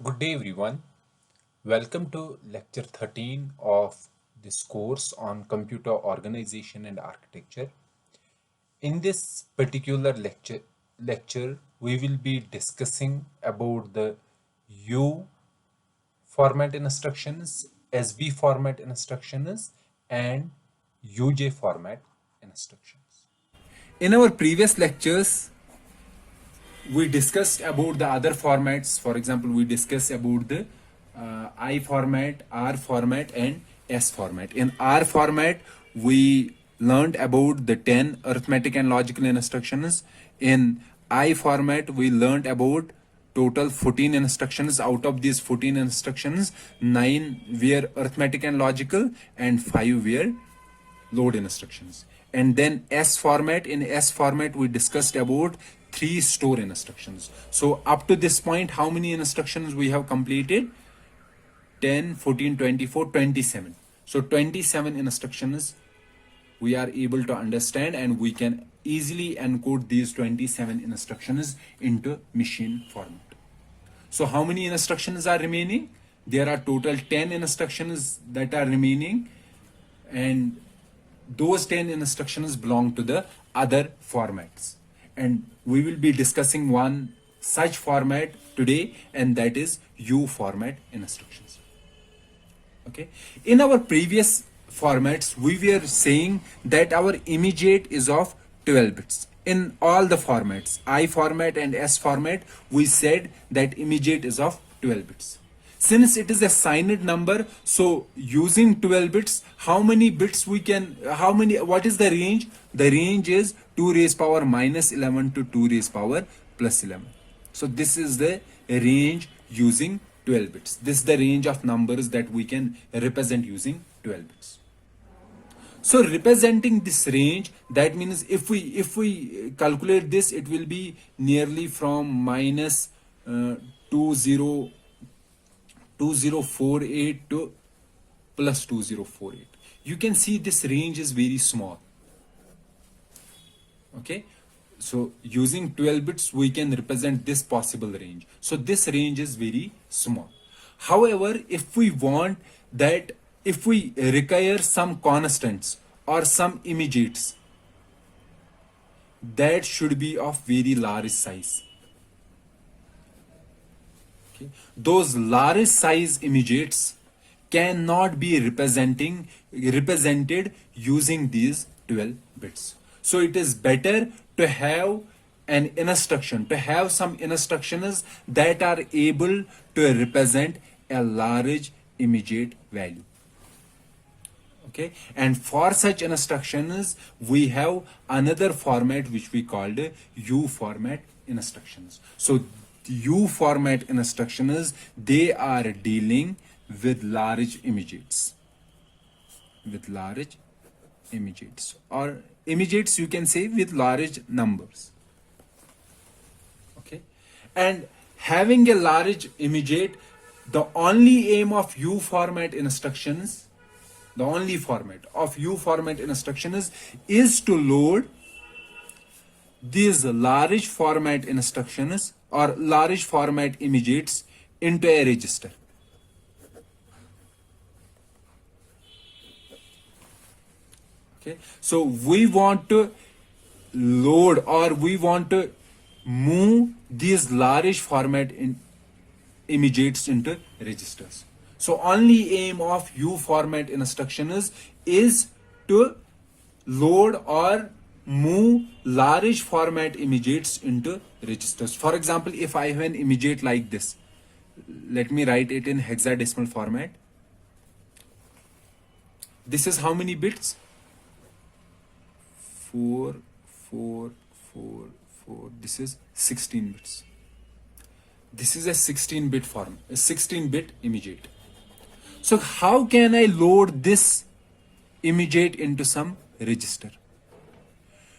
Good day, everyone. Welcome to lecture 13 of this course on computer organization and architecture. In this particular lecture, we will be discussing about the U format instructions, SB format instructions, and UJ format instructions. In our previous lectures, we discussed about the other formats. For example, we discussed about the I format, R format, and S format. In R format, we learned about the 10 arithmetic and logical instructions. In I format, we learned about total 14 instructions. Out of these 14 instructions, 9 were arithmetic and logical, and 5 were load instructions. And then S format, in S format we discussed about 3 store instructions. So up to this point, how many instructions we have completed? 10, 14, 24, 27. So 27 instructions we are able to understand, and we can easily encode these 27 instructions into machine format. So how many instructions are remaining? There are total 10 instructions that are remaining, and those 10 instructions belong to the other formats. And we will be discussing one such format today, and that is U format instructions. Okay. In our previous formats, we were saying that our immediate is of 12 bits. In all the formats, I format and S format, we said that immediate is of 12 bits. Since it is a signed number, so using 12 bits, how many bits we can, what is the range? The range is 2 raised power minus 11 to 2 raised power plus 11. So this is the range using 12 bits. This is the range of numbers that we can represent using 12 bits. So representing this range, that means if we calculate this, it will be nearly from minus 2048 to plus 2048. You can see this range is very small. Okay, so using 12 bits we can represent this possible range. So this range is very small. However, if we want that, if we require some constants or some immediates, that should be of very large size. Okay. Those large size immediates cannot be represented using these 12 bits. So it is better to have an instruction, to have some instructions that are able to represent a large immediate value. Okay, and for such instructions we have another format which we called U format instructions. So U format instructions, they are dealing with large immediates, or immediates you can say with large numbers. Okay, and having a large immediate, the only aim of U format instructions, the only format of U format instructions is to load these large format instructions or large format immediates into a register. Okay, so we want to load, or we want to move these large format immediates into registers. So only aim of U format instructions is to load or move large format immediates into registers. For example, if I have an immediate like this, let me write it in hexadecimal format. This is how many bits? 4, 4, 4, 4. This is 16 bits. This is a 16-bit form, a 16-bit immediate. So how can I load this immediate into some register?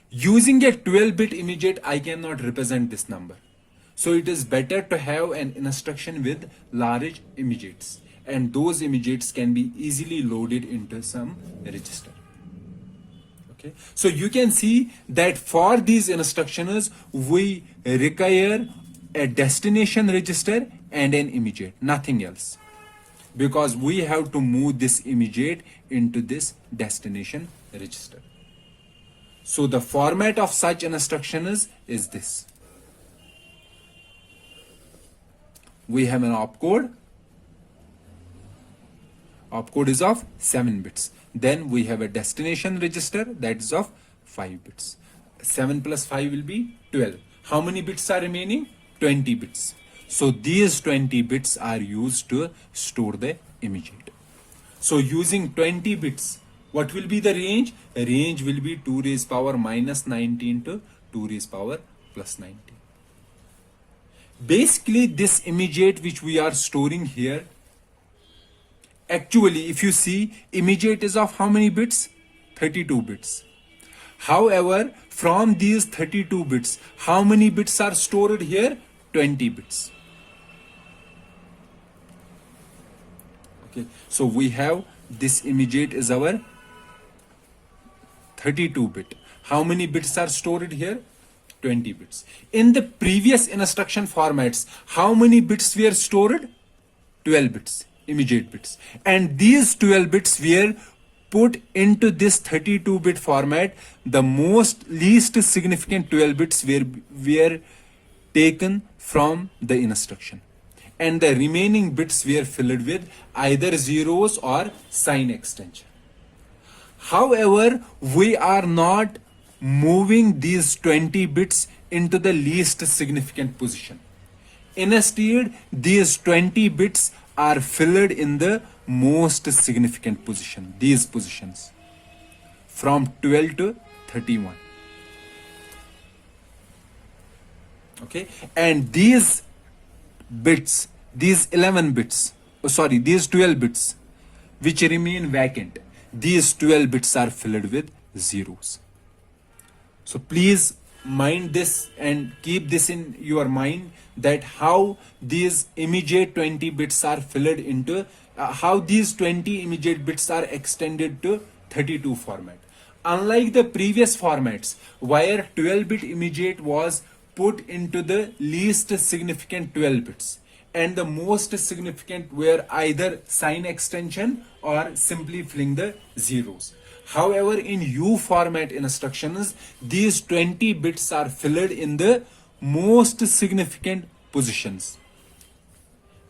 Using a 12-bit immediate, I cannot represent this number. So it is better to have an instruction with large immediates, and those immediates can be easily loaded into some register. Okay, so you can see that for these instructions we require a destination register and an immediate, nothing else, because we have to move this immediate into this destination register. So the format of such an instruction is this. We have an opcode. Opcode is of 7 bits. Then we have a destination register that is of 5 bits. 7 plus 5 will be 12. How many bits are remaining? 20 bits. So these 20 bits are used to store the immediate. So using 20 bits, what will be the range? The range will be 2 raised power minus 19 to 2 raised power plus 19. Basically, this immediate which we are storing here, actually, if you see, immediate is of how many bits? 32 bits. However, from these 32 bits, how many bits are stored here? 20 bits. Okay, so we have this immediate is our 32 bit. How many bits are stored here? 20 bits. In the previous instruction formats, how many bits were stored? 12 bits, immediate bits. And these 12 bits were put into this 32-bit format. The least significant 12 bits were taken from the instruction. And the remaining bits were filled with either zeros or sign extension. However, we are not moving these 20 bits into the least significant position. Instead, these 20 bits are filled in the most significant position, these positions, from 12 to 31. Okay, and these bits, these 11 bits, these 12 bits, which remain vacant, these 12 bits are filled with zeros. So please mind this and keep this in your mind, that how these immediate 20 bits are filled into, how these 20 immediate bits are extended to 32 format. Unlike the previous formats, where 12-bit immediate was put into the least significant 12 bits, and the most significant were either sign extension or simply filling the zeros. However, in U format instructions, these 20 bits are filled in the most significant positions,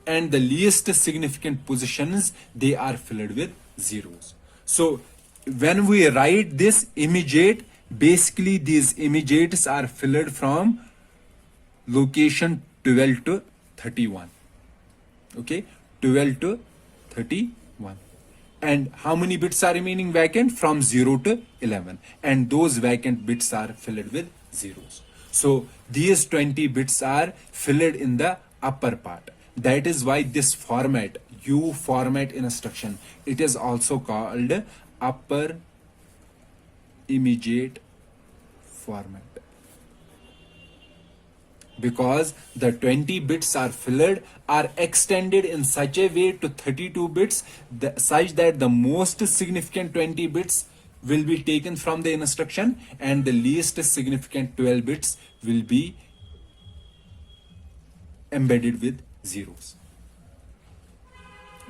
and the least significant positions, they are filled with zeros. So when we write this immediate, basically these immediates are filled from location 12 to 31. Okay, 12 to 31. And how many bits are remaining vacant? From 0 to 11. And those vacant bits are filled with zeros. So these 20 bits are filled in the upper part. That is why this format, U format instruction, it is also called upper immediate format, because the 20 bits are filled, are extended in such a way to 32 bits, such that the most significant 20 bits will be taken from the instruction and the least significant 12 bits will be embedded with zeros.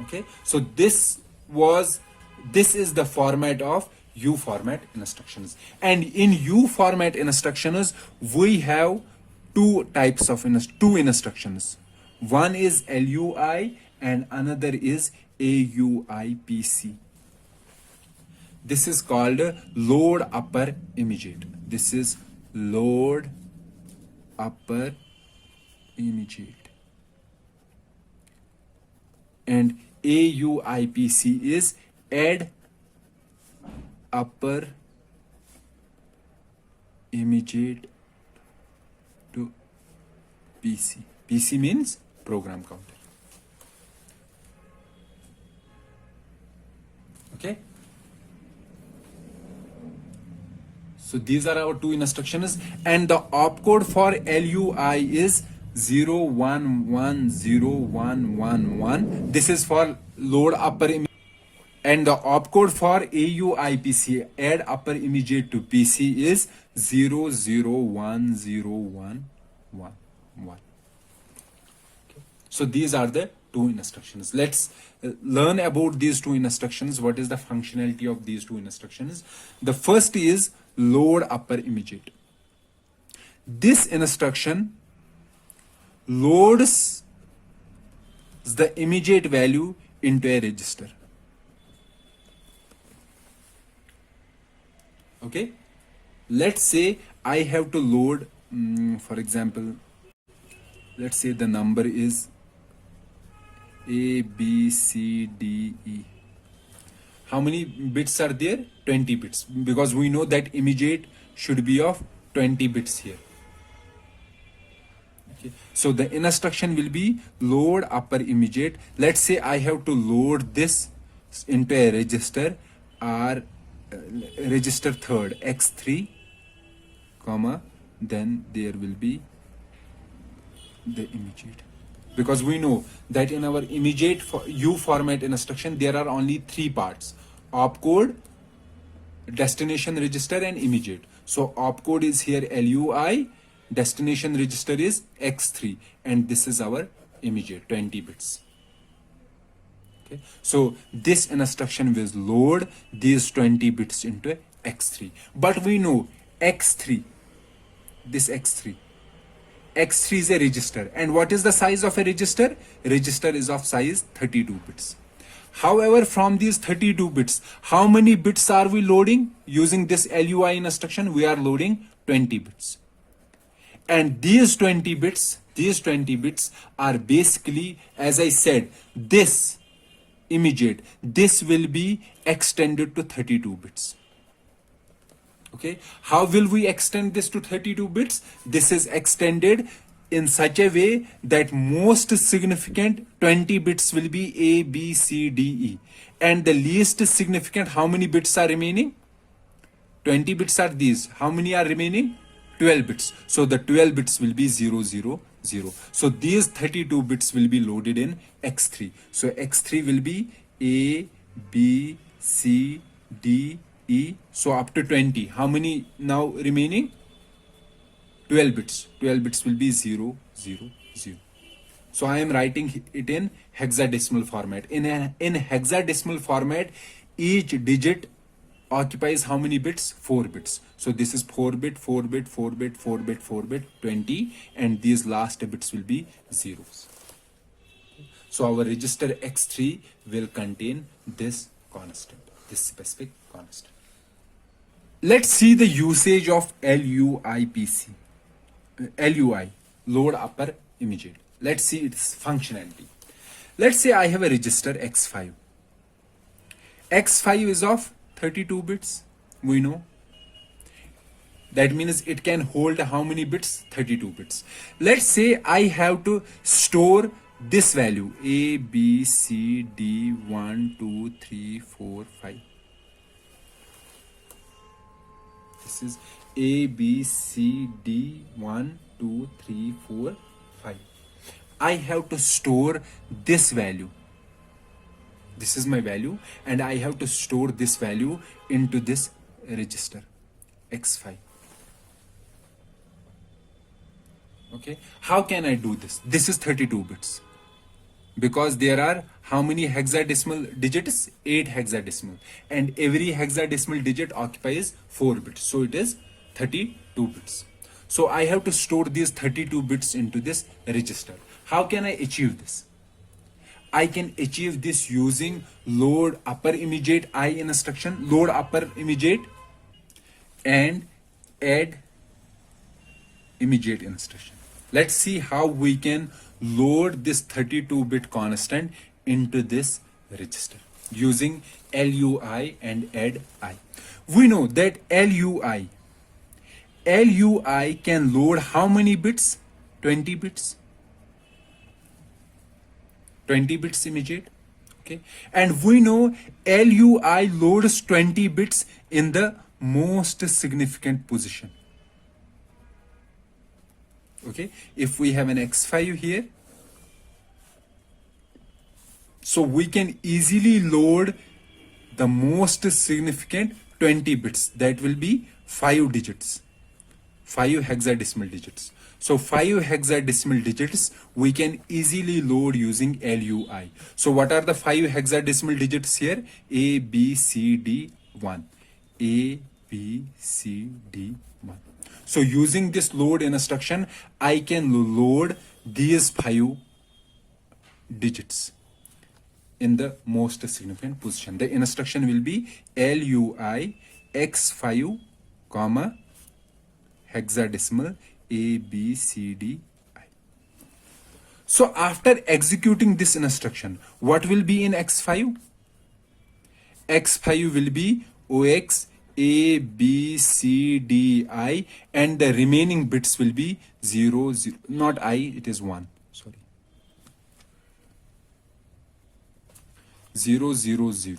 Okay, so this is the format of U format instructions. And in U format instructions, we have two types of two instructions. One is LUI and another is AUIPC. This is called load upper immediate. This is load upper immediate. And AUIPC is add upper immediate to PC. PC means program counter. Okay. So these are our two instructions, and the opcode for LUI is 01101111. This is for load upper immediate. And the opcode for AUIPC, add upper immediate to PC, is 00101111. Okay. So these are the two instructions. Let's learn about these two instructions. What is the functionality of these two instructions? The first is load upper immediate. This instruction loads the immediate value into a register. Okay, let's say I have to load, for example, let's say the number is A, B, C, D, E. How many bits are there? 20 bits, because we know that immediate should be of 20 bits here. Okay. So the instruction will be load upper immediate. Let's say I have to load this into a register or register third x3, comma, then there will be the immediate, because we know that in our immediate U format instruction there are only three parts: opcode, destination register, and immediate. So opcode is here LUI, destination register is x3, and this is our immediate 20 bits. Okay. So this instruction will load these 20 bits into x3, but we know x3, this x3 is a register, and what is the size of a register? Register is of size 32 bits. However, from these 32 bits, how many bits are we loading? Using this LUI instruction, we are loading 20 bits. And these 20 bits are basically, as I said, this immediate, this will be extended to 32 bits. Okay, how will we extend this to 32 bits? This is extended in such a way that most significant 20 bits will be A, B, C, D, E, and the least significant, how many bits are remaining? 20 bits are these. How many are remaining? 12 bits. So the 12 bits will be 0, 0, 0. So these 32 bits will be loaded in x3. So x3 will be A, B, C, D, E. So up to 20. How many now remaining? 12 bits. 12 bits will be 0, 0, 0. So I am writing it in hexadecimal format. In hexadecimal format, each digit occupies how many bits? 4 bits. So this is 4 bit, 4 bit, 4 bit, 4 bit, 4 bit, 20, and these last bits will be zeros. So our register x3 will contain this constant, this specific constant. Let's see the usage of LUIPC. LUI, load upper immediate. Let's see its functionality. Let's say I have a register x5. X5 is of 32 bits, we know. That means it can hold how many bits? 32 bits. Let's say I have to store this value A, B, C, D, 1, 2, 3, 4, 5. This is A, B, C, D, 1, 2, 3, 4, 5. I have to store this value. This is my value, and I have to store this value into this register x5. Okay, how can I do this? This is 32 bits, because there are how many hexadecimal digits? 8 hexadecimal, and every hexadecimal digit occupies 4 bits, so it is 32 bits. So I have to store these 32 bits into this register. How can I achieve this? I can achieve this using load upper immediate I instruction, load upper immediate, and add immediate instruction. Let's see how we can load this 32-bit constant into this register using LUI and add I. We know that LUI can load how many bits? 20 bits. 20 bits immediate. Okay, and we know LUI loads 20 bits in the most significant position. Okay, if we have an x5 here, so we can easily load the most significant 20 bits. That will be 5 digits, 5 hexadecimal digits. So 5 hexadecimal digits we can easily load using LUI. So what are the 5 hexadecimal digits here? A, B, C, D, 1. A, B, C, D, 1. So using this load instruction, I can load these 5 digits in the most significant position. The instruction will be LUI X5, comma, hexadecimal A, B, C, D, I. So after executing this instruction, what will be in X5? X5 will be OX A, B, C, D, I, and the remaining bits will be 0, 0, not I, it is 1, sorry. 0, 0, 0.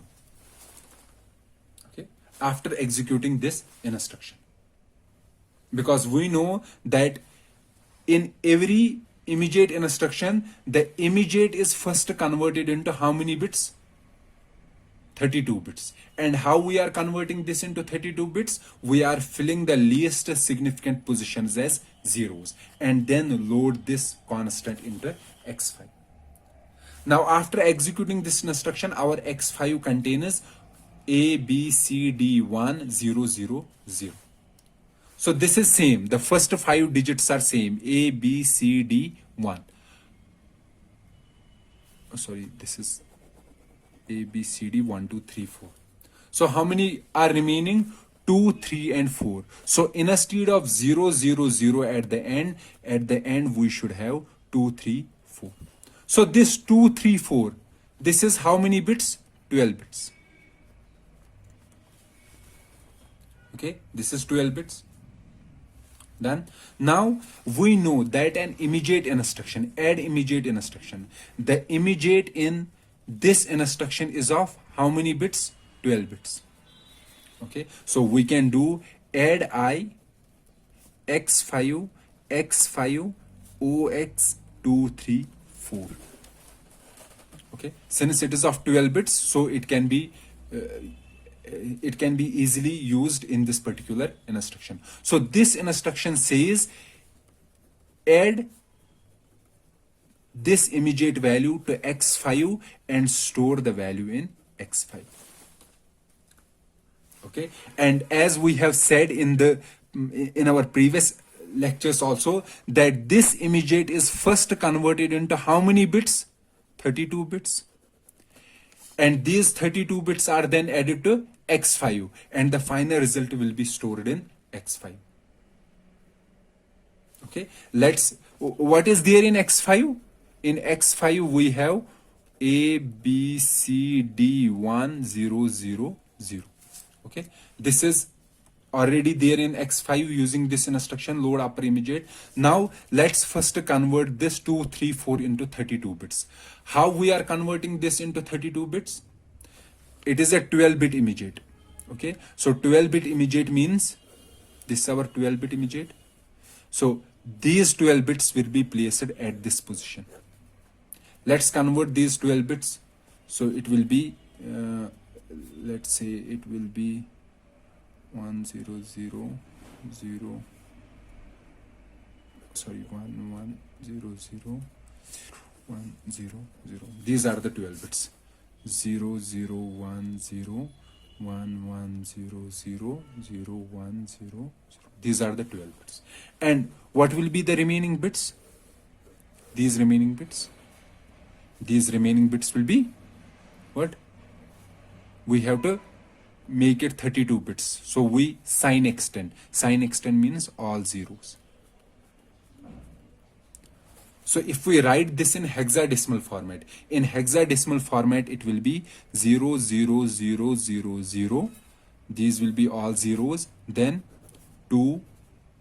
Okay, after executing this instruction. Because we know that in every immediate instruction, the immediate is first converted into how many bits? 32 bits. And how we are converting this into 32 bits? We are filling the least significant positions as zeros and then load this constant into X5. Now after executing this instruction, our X5 contains A, B, C, D, 1, 0, 0, 0. So this is same. The first 5 digits are same. A, B, C, D, 1. Oh, sorry, this is A, B, C, D, 1, 2, 3, 4. So how many are remaining? 2, 3, and 4. So instead of 0, 0, 0 at the end we should have 2, 3, 4. So this 2, 3, 4, this is how many bits? 12 bits. Okay, this is 12 bits. Done. Now we know that an immediate instruction, add immediate instruction, the immediate in this instruction is of how many bits? 12 bits. Okay, so we can do add I X5 X5 OX 2, 3, 4. Okay, since it is of 12 bits, so it can be easily used in this particular instruction. So this instruction says add this immediate value to X5 and store the value in X5. Okay, and as we have said in our previous lectures also, that this immediate is first converted into how many bits? 32 bits. And these 32 bits are then added to X5 and the final result will be stored in X5. Okay, what is there in X5? In X5 we have A, B, C, D, 1, 0, 0, 0. Okay, this is already there in X5 using this instruction load upper immediate. Now let's first convert this 2, 3, 4 into 32 bits. How we are converting this into 32 bits? It is a 12-bit immediate. Okay, so 12-bit immediate means this is our 12-bit immediate. So these 12 bits will be placed at this position. Let's convert these 12 bits. So it will be let's say it will be 1, 0, 0, 0, sorry, 1, 1, 0, 0, 1, 0, 0. These are the 12 bits. 0, 0, 1, 0, 1, 1, 0, 0, 0, 1, 0, 0. These are the 12 bits. And what will be the remaining bits? These remaining bits. These remaining bits will be what? We have to make it 32 bits. So we sign extend. Sign extend means all zeros. So if we write this in hexadecimal format, it will be 0, 0, 0, 0, 0. These will be all zeros. Then 2,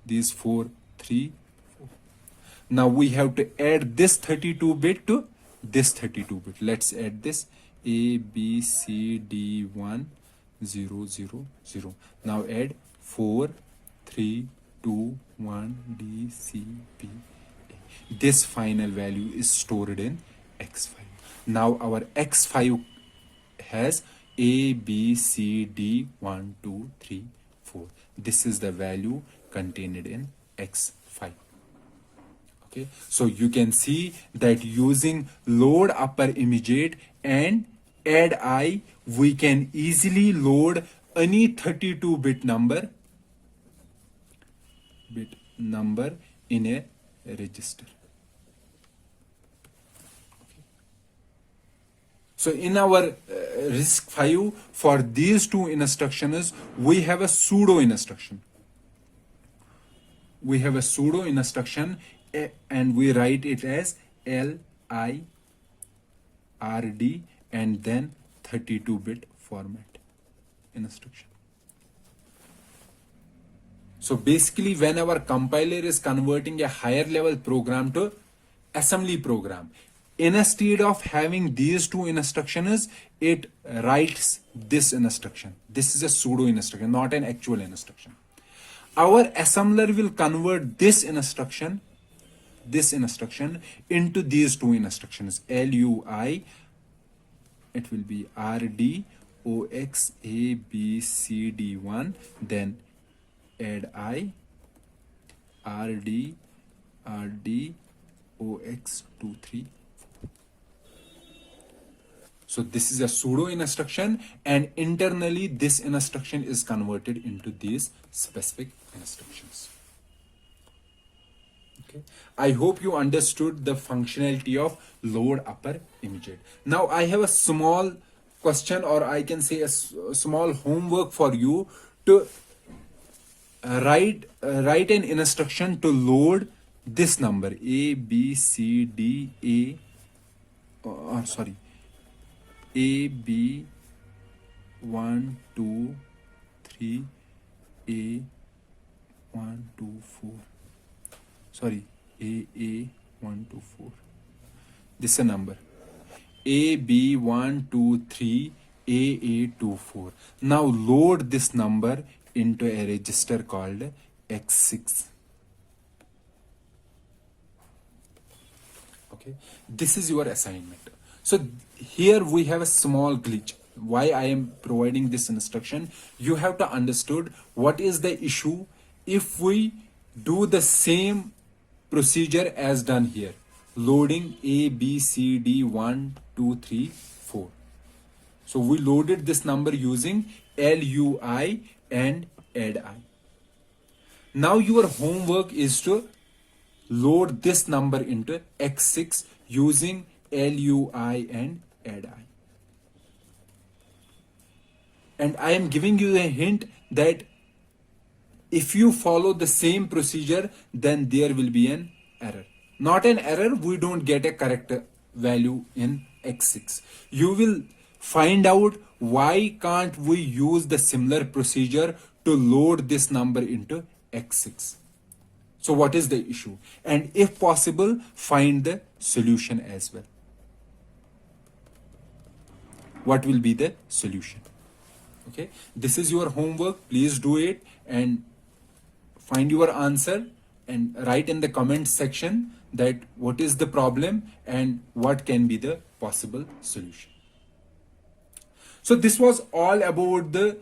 these 4, 3, 4. Now we have to add this 32 bit to this 32 bit. Let's add this A, B, C, D, 1, 0, 0, 0. Now add 4, 3, 2, 1, D, C, B, A. This final value is stored in X5. Now our X5 has A, B, C, D, 1, 2, 3, 4. This is the value contained in X5. Okay, so you can see that using load upper immediate and add I, we can easily load any 32-bit number in a register. So in our RISC-V, for these two instructions, we have a pseudo instruction. We have a pseudo instruction and we write it as LIRD and then 32-bit format instruction. So basically, when our compiler is converting a higher level program to assembly program, instead of having these two instructions, it writes this instruction. This is a pseudo instruction, not an actual instruction. Our assembler will convert this instruction into these two instructions, LUI, it will be RDOXABCD1, then add I, RDOX23. So this is a pseudo instruction, and internally this instruction is converted into these specific instructions. Okay, I hope you understood the functionality of load upper immediate. Now I have a small question, or I can say a small homework for you to write an instruction to load this number A, B, C, D, A, B, 1, 2, 3, A, 1, 2, 4. Sorry, A, 1, 2, 4. This is a number. A, B, 1, 2, 3, A, 2, 4. Now load this number into a register called X6. Okay, this is your assignment. So here we have a small glitch. Why I am providing this instruction? You have to understood what is the issue if we do the same procedure as done here. Loading A, B, C, D, 1, 2, 3, 4. So we loaded this number using LUI and add I. Now your homework is to load this number into X6 using LUI and add I. And I am giving you a hint that if you follow the same procedure, then there will be an error. Not an error, we don't get a correct value in X6. You will find out why can't we use the similar procedure to load this number into X6. So what is the issue? And if possible, find the solution as well. What will be the solution? Okay, this is your homework. Please do it and find your answer and write in the comment section that what is the problem and what can be the possible solution. So this was all about the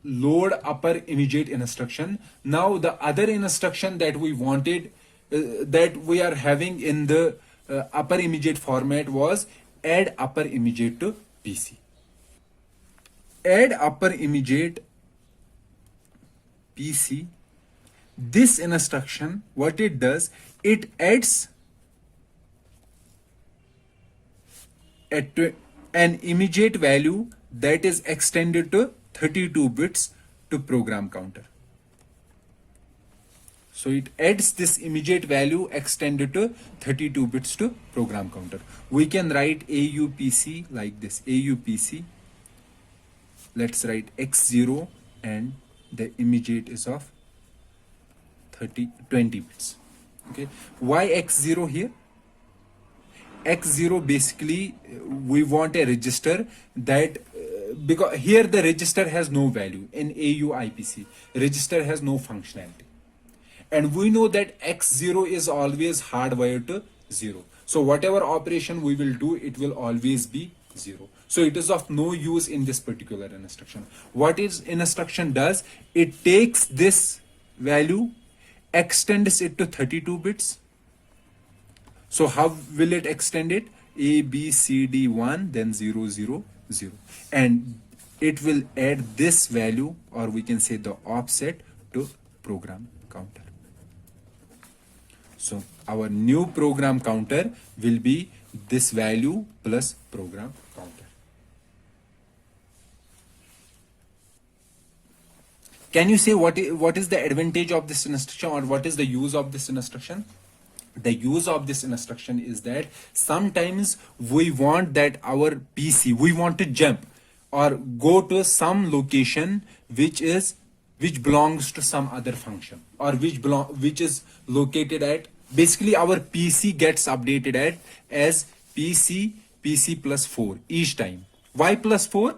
load upper immediate instruction. Now the other instruction that we wanted that we are having in the upper immediate format was add upper immediate to PC. Add upper immediate PC. This instruction, what it does, it adds an immediate value that is extended to 32 bits to program counter. So it adds this immediate value extended to 32 bits to program counter. We can write AUPC like this, AUPC. Let's write X0 and the immediate is of 20 bits. Okay, why X0 here? X0 basically we want a register that because here the register has no value. In AUIPC register has no functionality, and we know that X0 is always hardwired to 0. So whatever operation we will do, it will always be 0. So it is of no use in this particular instruction. What is instruction does, it takes this value, extends it to 32 bits So how will it extend it? A, B, C, D, 1, then 0, 0, 0. And it will add this value, or we can say the offset, to program counter. So our new program counter will be this value plus program counter. Can you say what is the advantage of this instruction, or what is the use of this instruction? The use of this instruction is that sometimes we want that our PC, we want to jump or go to some location which belongs to some other function, or which is located at, basically our PC gets updated at as PC plus 4 each time. Why plus 4?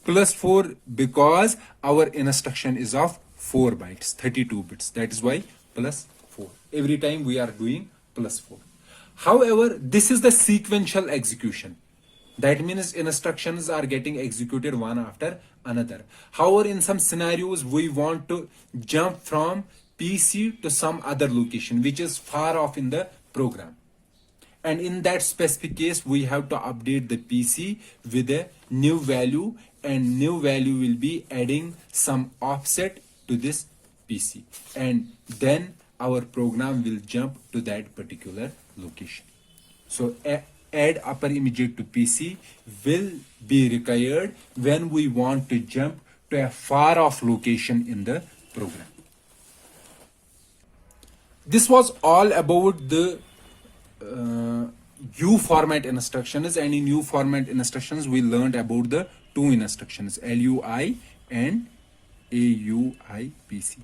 Plus 4 because our instruction is of 4 bytes, 32 bits. That is why plus 4. Every time we are doing plus 4. However, this is the sequential execution. That means instructions are getting executed one after another. However, in some scenarios, we want to jump from PC to some other location which is far off in the program. And in that specific case, we have to update the PC with a new value, and new value will be adding some offset to this PC. And then our program will jump to that particular location. So add upper immediate to PC will be required when we want to jump to a far off location in the program. This was all about the U format instructions, and in U format instructions we learned about the two instructions, LUI and AUIPC.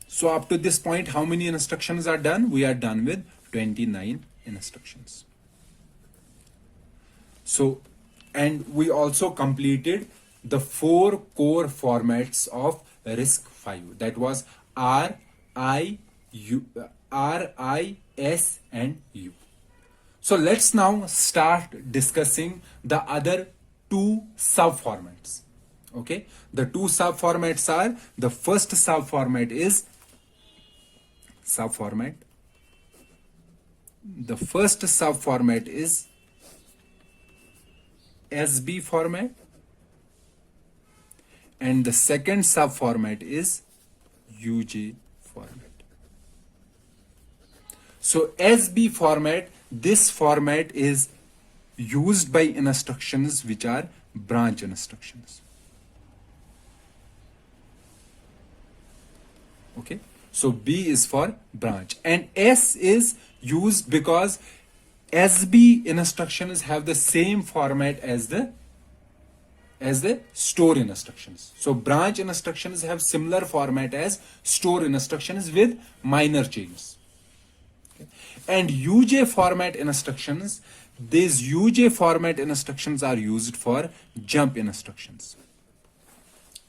So up to this point, how many instructions are done? We are done with 29 instructions. So, and we also completed the 4 core formats of RISC-V. That was R, I, S and U. So let's now start discussing the other 2 subformats. Okay, the 2 subformats are, the first subformat is the first subformat is SB format, and the second subformat is UJ format. So SB format, this format is used by instructions which are branch instructions. Okay, so B is for branch, and S is used because SB instructions have the same format as the store instructions. So branch instructions have similar format as store instructions with minor changes. Okay. And UJ format instructions, these UJ format instructions are used for jump instructions.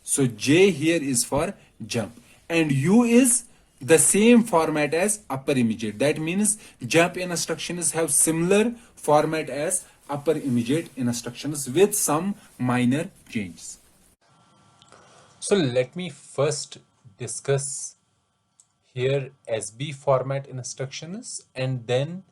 So J here is for jump, and U is the same format as upper immediate. That means jump instructions have similar format as upper immediate instructions with some minor changes. So let me first discuss here SB format instructions, and then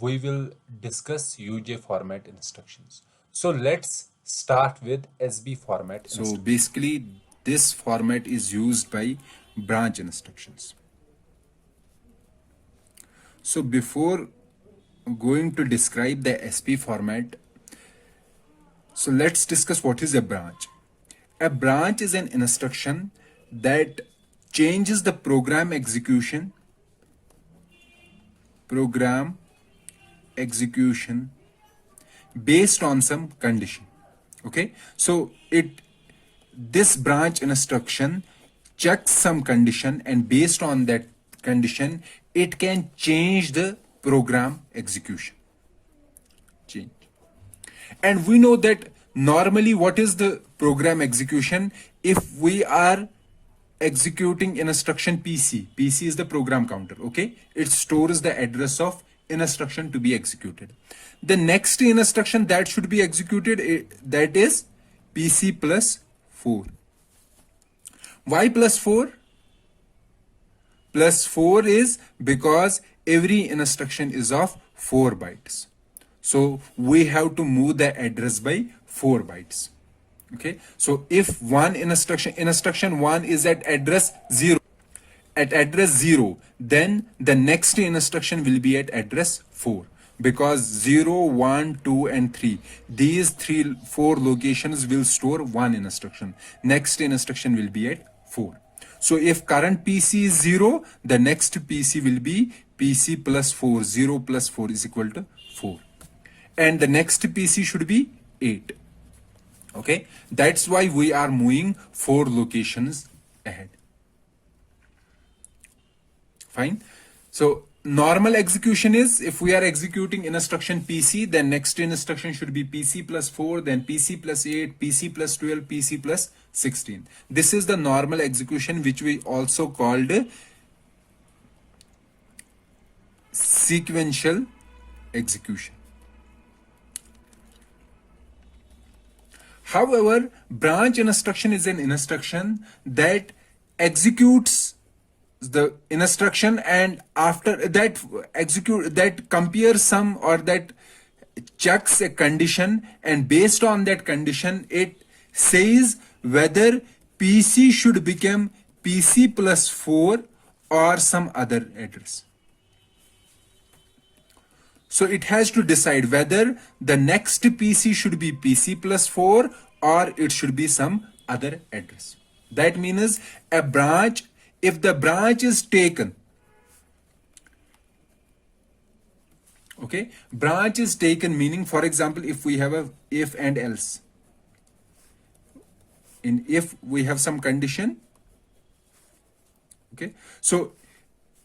we will discuss UJ format instructions. So let's start with SB format. So basically this format is used by branch instructions. So before going to describe the SB format, so let's discuss what is a branch. A branch is an instruction that changes the program execution based on some condition. Okay, so this branch instruction checks some condition, and based on that condition it can change the program execution. And we know that normally what is the program execution? If we are executing instruction PC is the program counter. Okay, it stores the address of instruction to be executed. The next instruction that should be executed, that is PC plus 4. Why plus 4? Plus 4 is because every instruction is of 4 bytes. So we have to move the address by 4 bytes. Okay, so if one instruction 1 is at address 0, then the next instruction will be at address 4, because 0, 1, 2 and 3, these 4 locations will store one instruction. Next instruction will be at 4. So if current PC is 0, the next PC will be PC plus 4. 0 plus 4 is equal to 4. And the next PC should be 8. Okay, that's why we are moving 4 locations ahead. Fine. So normal execution is, if we are executing instruction PC, then next instruction should be PC plus 4, then PC plus 8, PC plus 12, PC plus 16. This is the normal execution, which we also called sequential execution. However, branch instruction is an instruction that executes the instruction, and after that compares some, or that checks a condition, and based on that condition it says whether PC should become PC plus 4 or some other address. So it has to decide whether the next PC should be PC plus 4 or it should be some other address. That means a branch, if the branch is taken, okay, branch is taken meaning, for example, if we have a if and else. In if we have some condition, okay, so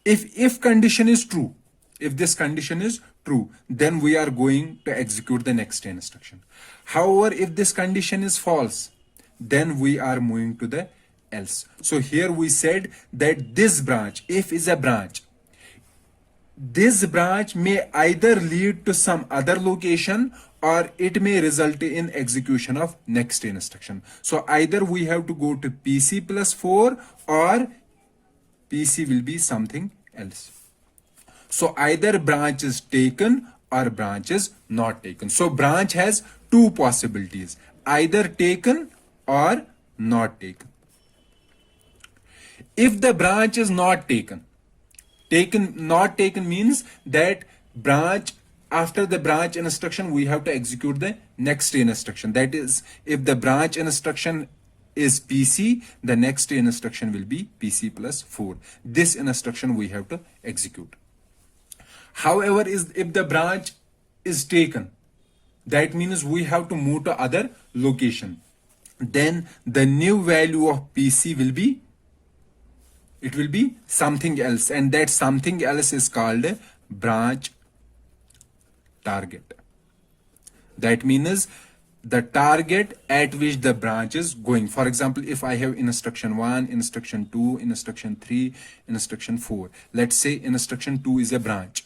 if condition is true, if this condition is true, then we are going to execute the next instruction. However, if this condition is false, then we are moving to the else. So here we said that this branch, if is a branch, this branch may either lead to some other location or it may result in execution of next instruction. So either we have to go to PC plus 4 or PC will be something else. So either branch is taken or branch is not taken. So branch has two possibilities, either taken or not taken. If the branch is not taken, not taken means that branch, after the branch instruction we have to execute the next instruction. That is, if the branch instruction is PC, the next instruction will be PC plus 4. This instruction we have to execute. However, if the branch is taken, that means we have to move to other location. Then the new value of PC will be, it will be something else, and that something else is called a branch target. That means the target at which the branch is going. For example, if I have instruction 1, instruction 2, instruction 3, instruction 4. Let's say instruction 2 is a branch.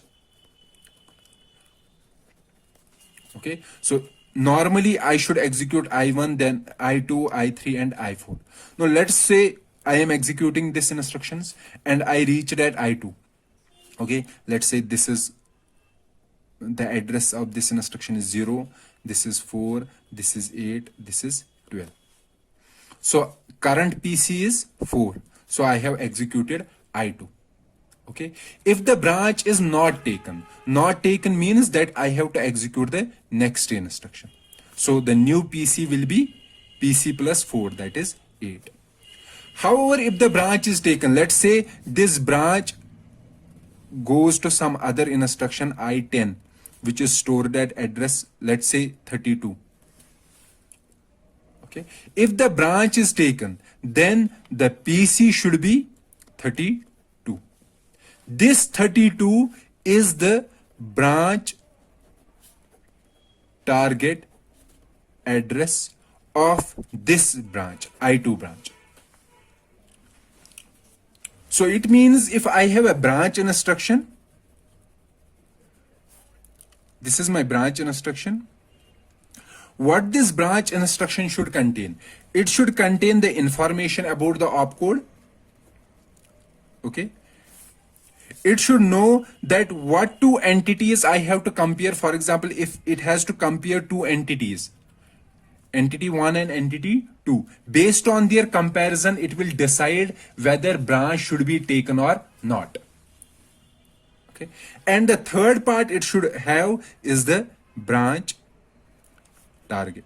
Okay, so normally I should execute I1, then I2, I3 and I4. Now let's say I am executing this instructions and I reached at I2. Okay, let's say this is the address of this instruction is 0, this is 4, this is 8, this is 12. So current PC is 4. So I have executed I2. Okay, if the branch is not taken means that I have to execute the next instruction. So the new PC will be PC plus 4, that is 8. However, if the branch is taken, let's say this branch goes to some other instruction I10, which is stored at address, let's say 32. Okay, if the branch is taken, then the PC should be 32. This 32 is the branch target address of this branch, I2 branch. So it means if I have a branch instruction, this is my branch instruction. What this branch instruction should contain? It should contain the information about the opcode. Okay. It should know that what two entities I have to compare. For example, if it has to compare two entities, entity 1 and entity 2, based on their comparison, it will decide whether branch should be taken or not. Okay. And the third part it should have is the branch target.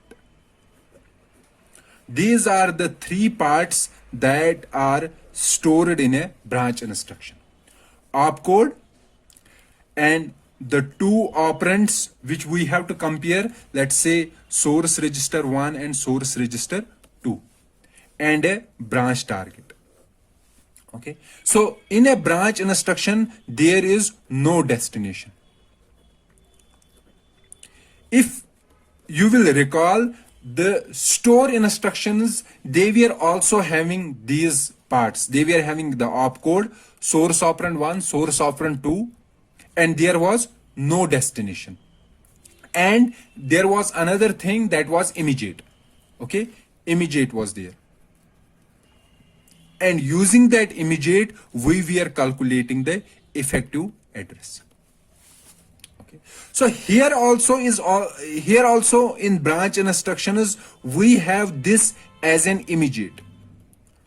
These are the three parts that are stored in a branch instruction: opcode and the two operands which we have to compare, let's say source register 1 and source register 2, and a branch target. Okay, so in a branch instruction there is no destination. If you will recall, the store instructions, they were also having these parts. They were having the opcode, source operand 1, source operand 2, and there was no destination. And there was another thing that was immediate. Okay, immediate was there. And using that immediate, we were calculating the effective address. Okay. So here also in branch instructions we have this as an immediate.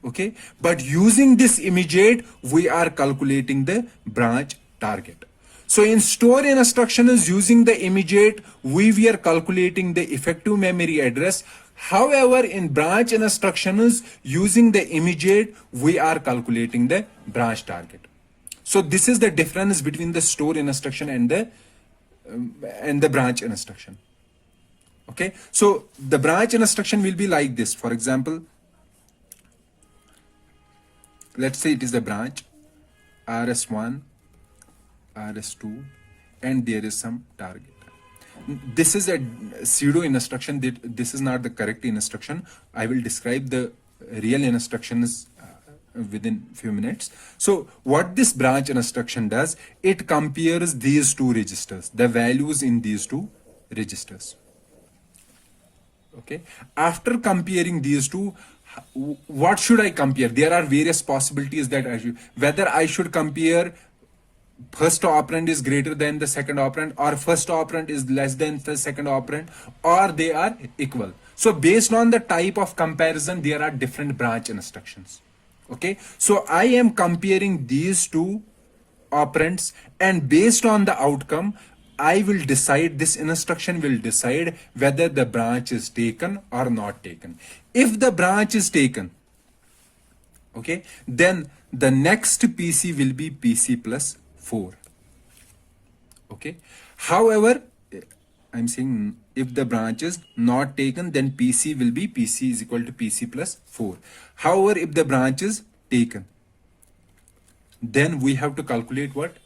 Okay, but using this immediate we are calculating the branch target. So in store instructions using the immediate we were calculating the effective memory address. However, in branch instructions using the immediate we are calculating the branch target. So this is the difference between the store instruction and the branch instruction. Okay, so the branch instruction will be like this. For example, let's say it is the branch rs1, rs2, and there is some target. This is a pseudo instruction. This is not the correct instruction. I will describe the real instructions within few minutes. So what this branch instruction does, it compares these two registers, the values in these two registers. Okay, after comparing these two, what should I compare? There are various possibilities that whether I should compare first operand is greater than the second operand, or first operand is less than the second operand, or they are equal. So based on the type of comparison, there are different branch instructions. Okay, so I am comparing these two operands, and based on the outcome I will decide, this instruction will decide whether the branch is taken or not taken. If the branch is taken, okay, then the next PC will be PC plus 4. Okay, however, I'm saying if the branch is not taken, then PC will be PC is equal to PC plus 4. However, if the branch is taken, then we have to calculate what?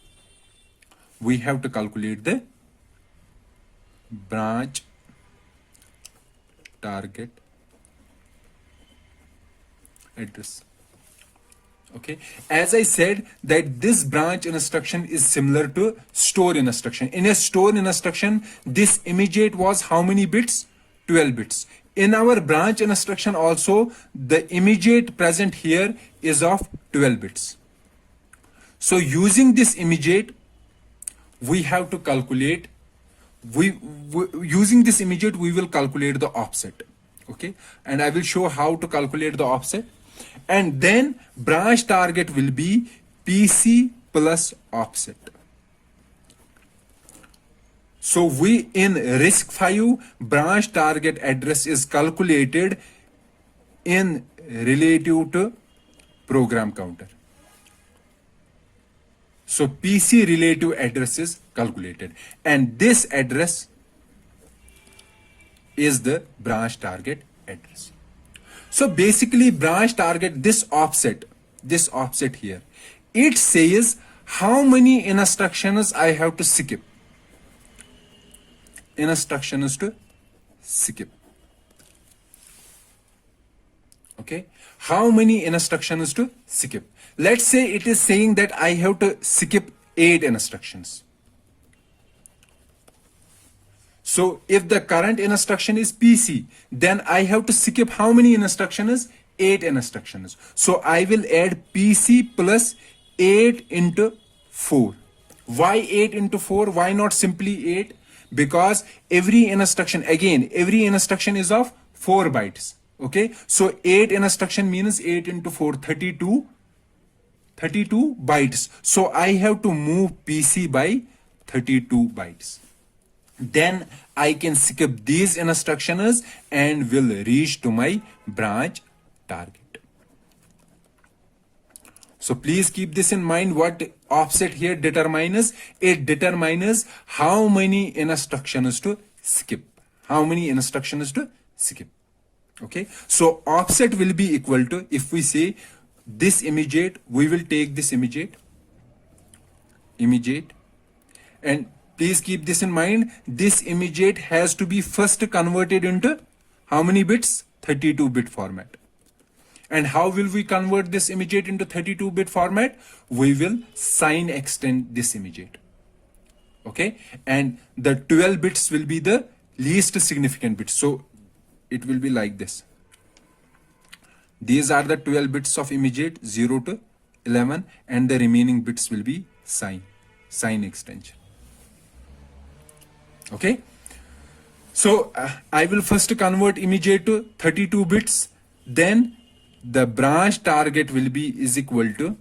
We have to calculate the branch target address. Okay, as I said that this branch instruction is similar to store instruction. In a store instruction, this immediate was how many bits? 12 bits. In our branch instruction also, the immediate present here is of 12 bits. So using this immediate, we have to calculate, using this immediate we will calculate the offset. Okay, and I will show how to calculate the offset. And then branch target will be PC plus offset. So we in RISC-V branch target address is calculated in relative to program counter. So PC relative address is calculated, and this address is the branch target address. So basically branch target, this offset here, it says how many instructions I have to skip. Instructions to skip. Okay, how many instructions to skip? Let's say it is saying that I have to skip 8 instructions. So if the current instruction is PC, then I have to skip how many instructions? 8 instructions. So I will add PC plus 8 into 4. Why 8 into 4? Why not simply 8? Because every instruction, again, every instruction is of 4 bytes. Okay, so 8 instruction means 8 into 4, 32 bytes. So I have to move PC by 32 bytes. Then I can skip these instructions and will reach to my branch target. So please keep this in mind. What offset here determines? It determines how many instructions to skip. How many instructions to skip. Okay. So offset will be equal to, if we say this immediate, we will take this immediate, and please keep this in mind. This immediate has to be first converted into how many bits? 32-bit format. And how will we convert this immediate into 32-bit format? We will sign extend this immediate. Okay, and the 12 bits will be the least significant bits. So it will be like this. These are the 12 bits of immediate, 0 to 11, and the remaining bits will be sign extension. Okay, so I will first convert immediate to 32 bits. Then the branch target will be is equal to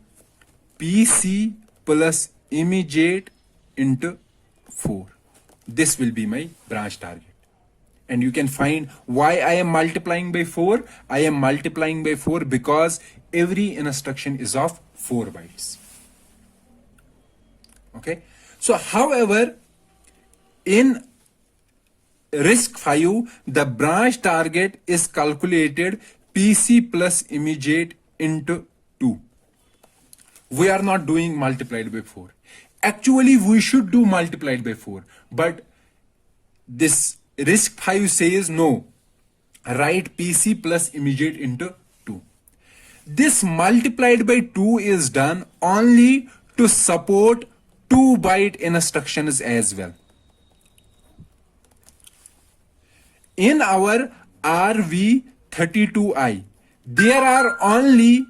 PC plus immediate into 4. This will be my branch target. And you can find why I am multiplying by 4. I am multiplying by 4 because every instruction is of 4 bytes. Okay. So however, in RISC-V, the branch target is calculated PC plus immediate into 2. We are not doing multiplied by 4. Actually, we should do multiplied by 4. But this RISC-V says no. Write PC plus immediate into 2. This multiplied by 2 is done only to support 2-byte instructions as well. In our RV32I, there are only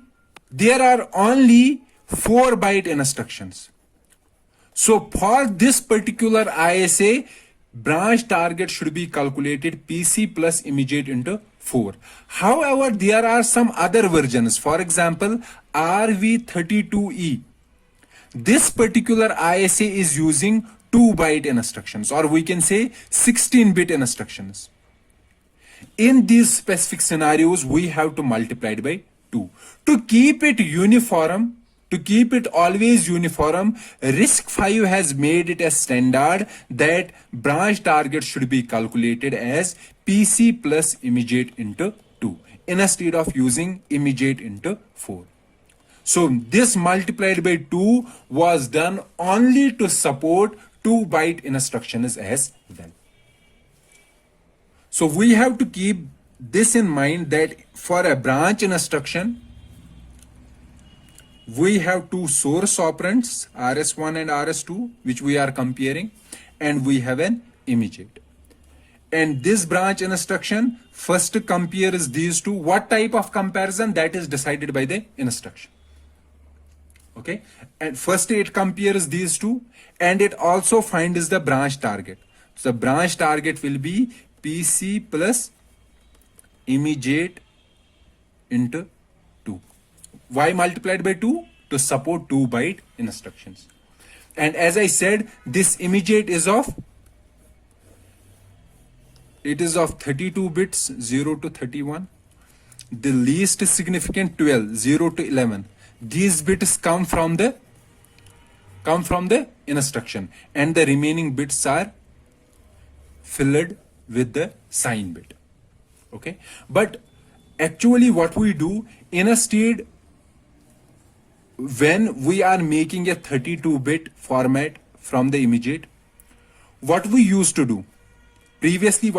4-byte instructions. So for this particular ISA, branch target should be calculated PC plus immediate into 4. However, there are some other versions. For example, RV32E. This particular ISA is using 2-byte instructions, or we can say 16-bit instructions. In these specific scenarios, we have to multiply it by 2. To keep it uniform, to keep it always uniform, RISC-V has made it a standard that branch target should be calculated as PC plus immediate into 2 instead of using immediate into 4. So this multiplied by 2 was done only to support 2-byte instructions as well. So we have to keep this in mind that for a branch instruction, we have two source operands, RS1 and RS2, which we are comparing, and we have an immediate. And this branch instruction first compares these two. What type of comparison? That is decided by the instruction. Okay, and first it compares these two, and it also finds the branch target. So the branch target will be PC plus immediate into 2. Why multiplied by 2? To support 2-byte instructions. And as I said, this immediate is of 32 bits, 0 to 31. The least significant 12, 0 to 11. These bits come from the instruction, and the remaining bits are filled with the sign bit. Okay, but actually what we do instead, when we are making a 32-bit format from the immediate, what we used to do previously,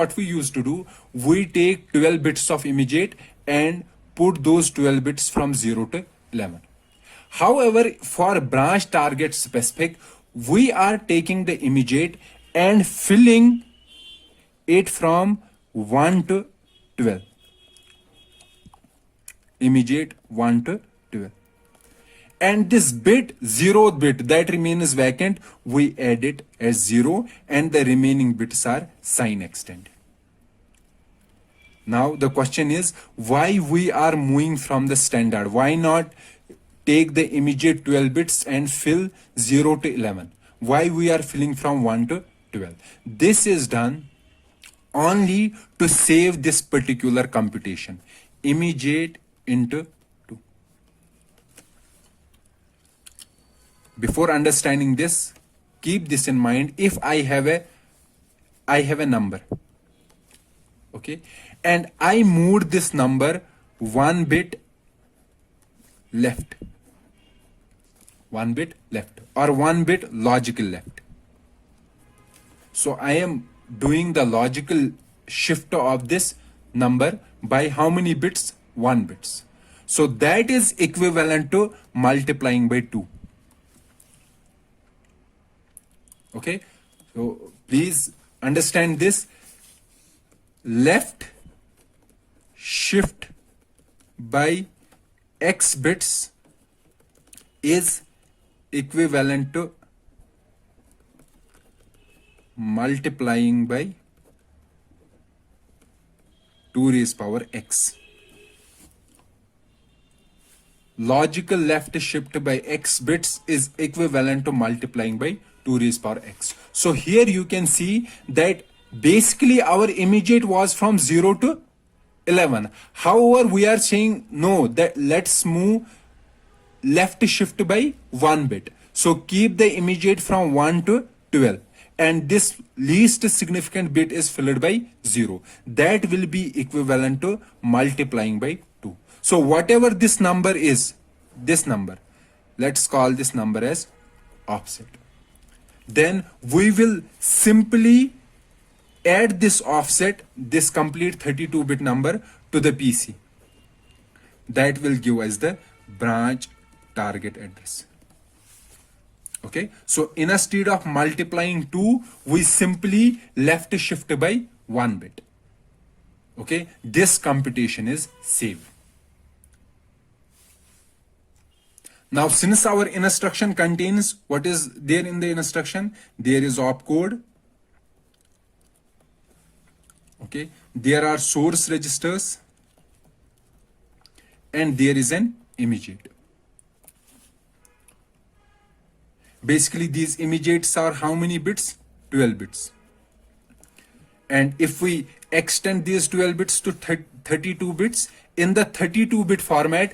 we take 12 bits of immediate and put those 12 bits from 0 to 11. However, for branch target specific, we are taking the immediate and filling it from 1 to 12. Immediate 1 to 12. And this bit, 0th bit, that remains vacant, we add it as 0, and the remaining bits are sign extended. Now the question is why we are moving from the standard. Why not take the immediate 12 bits and fill 0 to 11? Why we are filling from 1 to 12? This is done only to save this particular computation. Immediate into 2. Before understanding this, keep this in mind. If I have a number, okay, and I moved this number 1 bit left, 1 bit left, or 1 bit logical left. So I am doing the logical shift of this number by how many bits? 1 bits. So that is equivalent to multiplying by 2. Okay, so please understand this. Left shift by x bits is equivalent to multiplying by 2 raised power x. Logical left shift by x bits is equivalent to multiplying by 2 raised power x. So here you can see that basically our immediate was from 0 to 11. However, we are saying no, that let's move left shift by 1 bit. So keep the immediate from 1 to 12. And this least significant bit is filled by 0. That will be equivalent to multiplying by 2. So whatever this number is, this number, let's call this number as offset. Then we will simply add this offset, this complete 32-bit number to the PC. That will give us the branch target address. Okay, so instead of multiplying 2, we simply left shift by 1 bit. Okay, this computation is saved. Now, since our instruction contains what is there in the instruction, there is opcode. Okay, there are source registers, and there is an immediate. Basically, these immediates are how many bits? 12 bits. And if we extend these 12 bits to 32 bits, in the 32-bit format,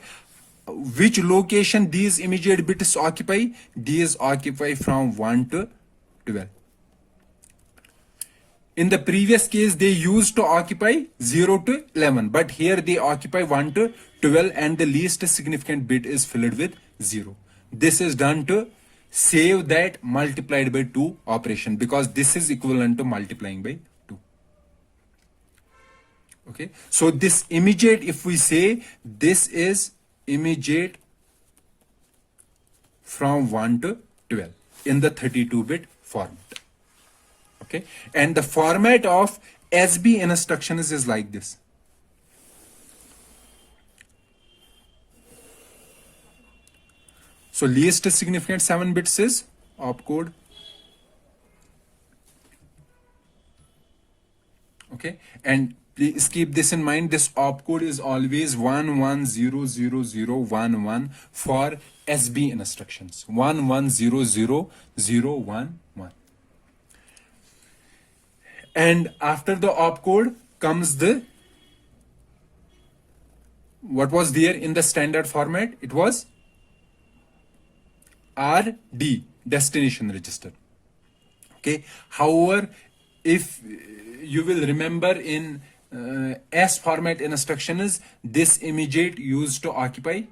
which location these immediate bits occupy? These occupy from 1 to 12. In the previous case, they used to occupy 0 to 11, but here they occupy 1 to 12, and the least significant bit is filled with 0. This is done to save that multiplied by 2 operation, because this is equivalent to multiplying by 2. Okay, so this immediate, if we say this is immediate from 1 to 12 in the 32-bit format. Okay, and the format of SB instructions is like this. So least significant 7 bits is opcode. Okay, and please keep this in mind. This opcode is always 11000011 for SB instructions. 11000011. And after the opcode comes the, what was there in the standard format? It was RD, destination register. Okay, however, if you will remember in S format instructions, this immediate used to occupy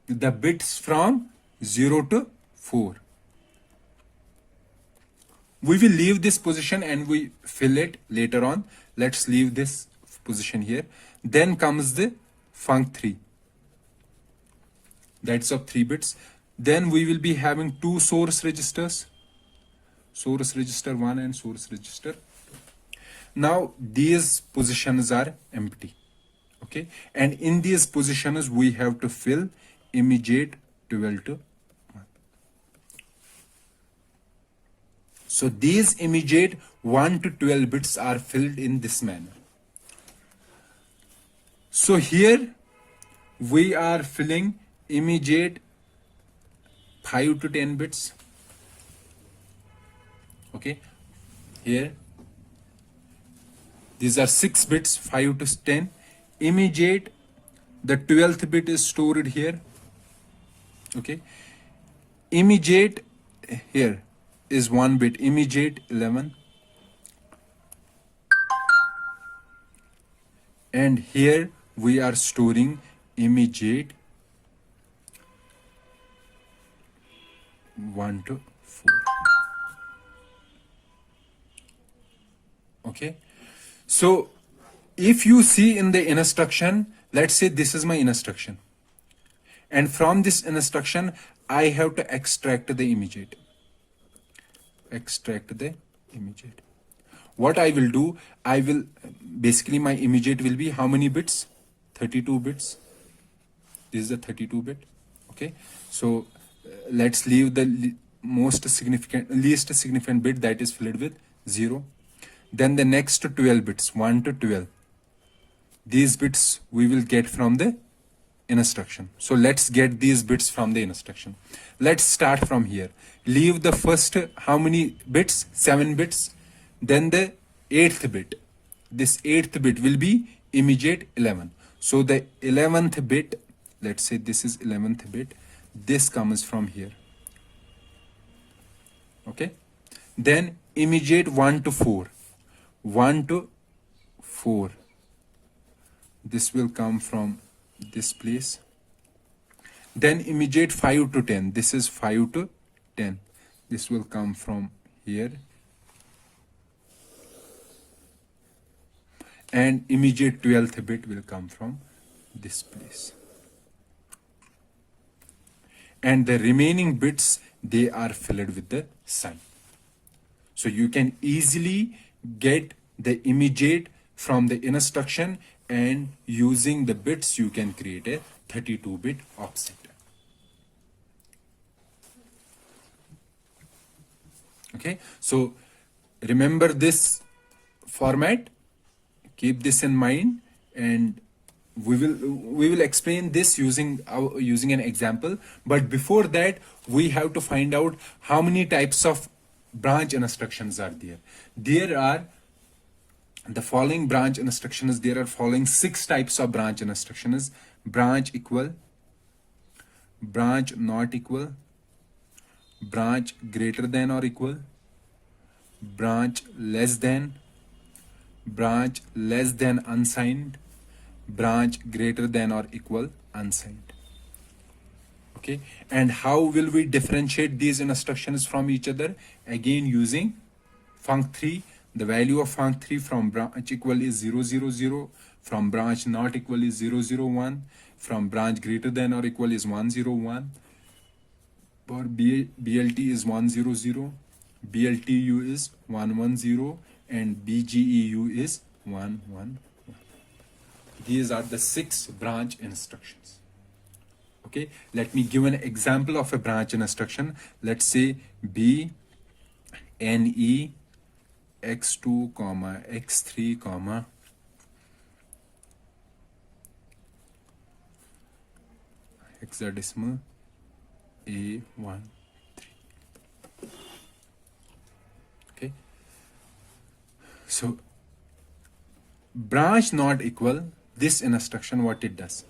the bits from 0 to 4. We will leave this position and we fill it later on. Let's leave this position here. Then comes the func3. That's of 3 bits. Then we will be having 2 source registers. Source register 1 and source register 2. Now these positions are empty. Okay. And in these positions we have to fill immediate 12 to So these immediate 1 to 12 bits are filled in this manner. So here we are filling immediate 5 to 10 bits. Okay, here these are 6 bits, 5 to 10. Immediate, the 12th bit is stored here. Okay, immediate here is 1 bit, immediate 11. And here we are storing immediate 1 to 4. Okay, so if you see in the instruction, let's say this is my instruction, and from this instruction I have to extract the immediate. What I will do, I will basically, my immediate will be how many bits? 32 bits. This is the 32 bit. Okay, so let's leave the least significant bit, that is filled with 0. Then the next 12 bits, 1 to 12. These bits we will get from the instruction. So let's get these bits from the instruction. Let's start from here. Leave the first, how many bits? 7 bits. Then the 8th bit. This 8th bit will be immediate 11. So the 11th bit, let's say this is 11th bit, this comes from here. Okay, then immediate 1 to 4. 1 to 4, this will come from this place. Then immediate 5 to 10, this is 5 to 10, this will come from here. And immediate 12th bit will come from this place. And the remaining bits, they are filled with the sign. So you can easily get the immediate from the instruction, and using the bits you can create a 32-bit offset. Okay, so remember this format, keep this in mind, and we will explain this using an example. But before that, we have to find out how many types of branch instructions are there. There are the following branch instructions. There are following 6 types of branch instructions: branch equal, branch not equal, branch greater than or equal, branch less than unsigned, branch greater than or equal unsigned. Okay, and how will we differentiate these instructions from each other? Again, using func3. The value of func3 from branch equal is 0, 0, 0, from branch not equal is 0, 0, 1, from branch greater than or equal is 1, 0, 1, for BLT is 1, 0, 0, BLTU is 1, 1, 0, and BGEU is 1, 1, 1. These are the 6 branch instructions. Okay, let me give an example of a branch instruction. Let's say B NE x2 comma x3 comma hexadecimal A1 3. Okay, so branch not equal, this instruction, what it does,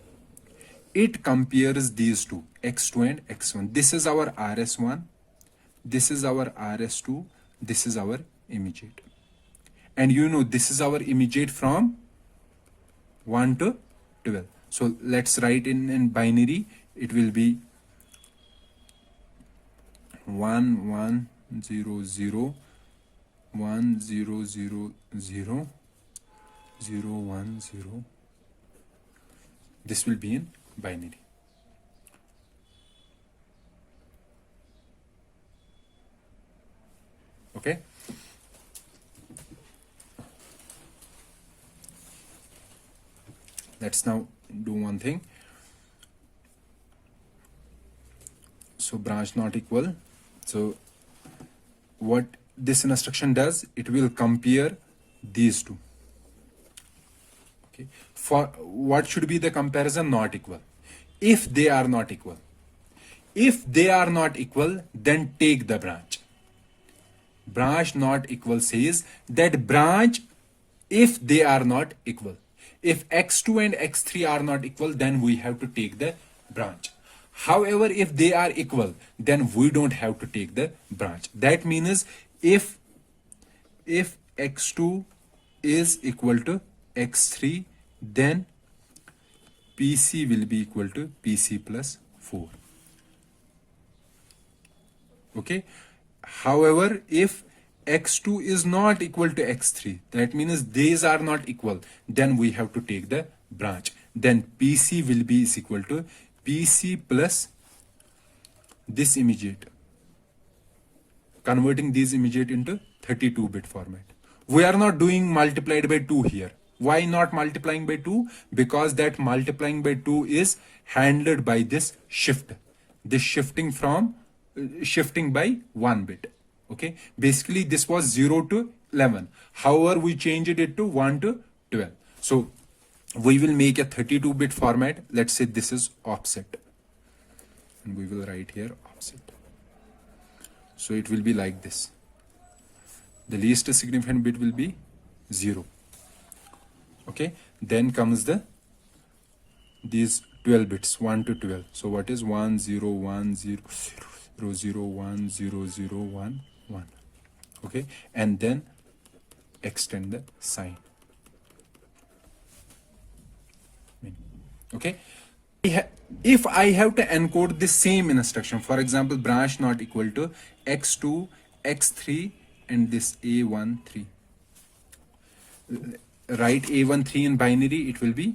it compares these two, x2 and x1. This is our RS1, this is our RS2, this is our immediate. And you know this is our immediate from 1 to 12. So let's write in binary. It will be 1 1 0 0 1 0 0 0 0 1 0. This will be in binary. Okay, let's now do one thing. So branch not equal, so what this instruction does, it will compare these two. Okay. For what should be the comparison? Not equal. If they are not equal, then take the branch. Branch not equal says that branch if they are not equal. If x2 and x3 are not equal, then we have to take the branch. However, if they are equal, then we don't have to take the branch. That means if x2 is equal to x3, then PC will be equal to PC plus 4. Okay. However, if x2 is not equal to x3, that means these are not equal, then we have to take the branch. Then PC will be is equal to PC plus this immediate, converting these immediate into 32-bit format. We are not doing multiplied by 2 here. Why not multiplying by 2? Because that multiplying by 2 is handled by this shift. This shifting from shifting by 1 bit. Okay. Basically, this was 0 to 11. However, we changed it to 1 to 12. So we will make a 32-bit format. Let's say this is offset. And we will write here offset. So it will be like this. The least significant bit will be 0. Okay. Then comes these 12 bits, 1 to 12. So what is 1 0 1 0 0 0 1 0 0 1 1? Okay. And then extend the sign. Okay. If I have to encode the same instruction, for example, branch not equal to x2, x3, and this a13. Write a13 in binary, it will be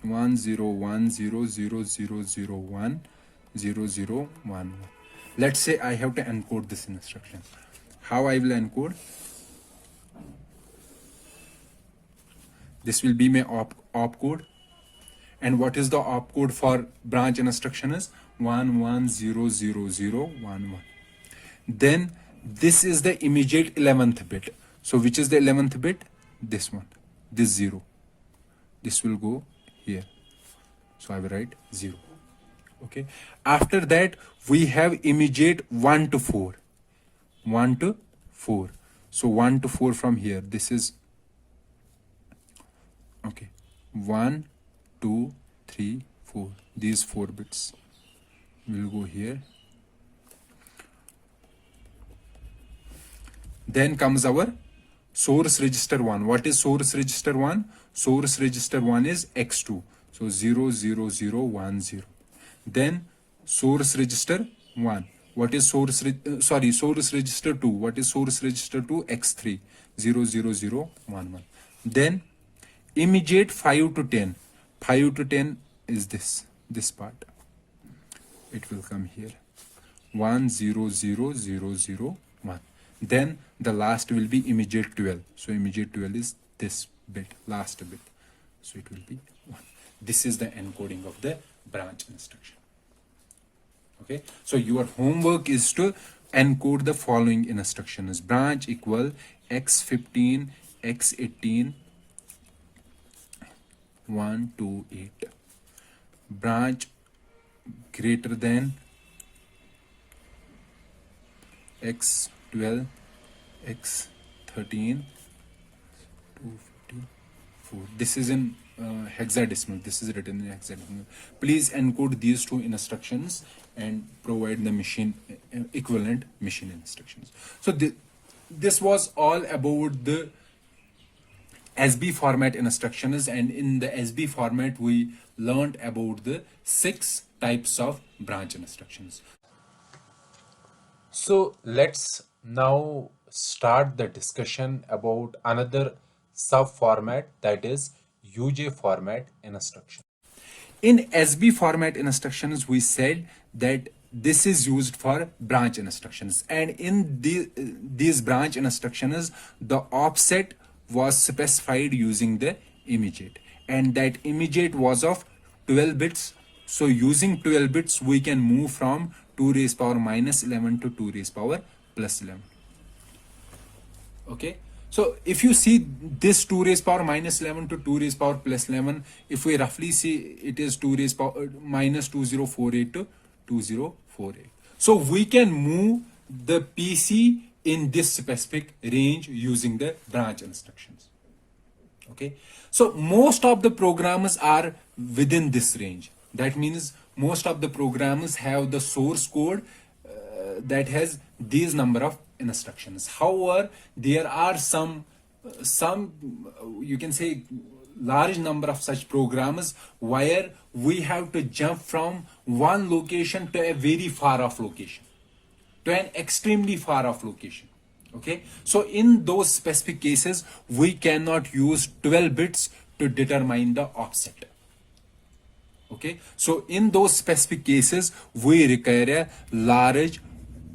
1 0 1 0 0 0 0 1 0 0 1 1. Let's say I have to encode this instruction. How I will encode? This will be my opcode. And what is the opcode for branch instruction is 1 1 0 0 0 1 1. Then this is the immediate 11th bit. So which is the 11th bit? This one, this 0. This will go here. So I will write 0. Okay. After that, we have immediate 1 to 4. 1 to 4. So 1 to 4 from here. This is, okay, 1, 2, 3, 4. These 4 bits will go here. Then comes our source register 1. What is source register 1? Source register 1 is x2. So 0 0 0 1 0. Then source register 1. What is source register 2? What is source register 2? x3. 0 0 0 1 1. Then immediate 5 to 10. 5 to 10 is this part. It will come here. 1 0 0 0 0 1. Then the last will be immediate 12. So immediate 12 is this bit, last bit. So it will be 1. This is the encoding of the branch instruction. Okay. So your homework is to encode the following instructions. Branch equal x15, x18, 1 2 8. Branch greater than x12, x13, 254. This is in hexadecimal. This is written in hexadecimal. Please encode these two instructions and provide the machine equivalent machine instructions. So this was all about the SB format instructions, and in the SB format we learned about the 6 types of branch instructions. So let's now start the discussion about another sub format, that is UJ format instruction. In SB format instructions, we said that this is used for branch instructions, and in these branch instructions, the offset was specified using the immediate, and that immediate was of 12 bits. So using 12 bits, we can move from 2 raised power minus 11 to 2 raised power plus 11. Okay, so if you see this 2 raised power minus 11 to 2 raised power plus 11, if we roughly see, it is 2 raised power minus 2048 to 2048. So we can move the PC in this specific range using the branch instructions. Okay, so most of the programmers are within this range. That means most of the programmers have the source code that has these number of instructions. However, there are some you can say large number of such programs where we have to jump from one location to a very far off location, to an extremely far off location. Okay, so in those specific cases we cannot use 12 bits to determine the offset. Okay, so in those specific cases we require a large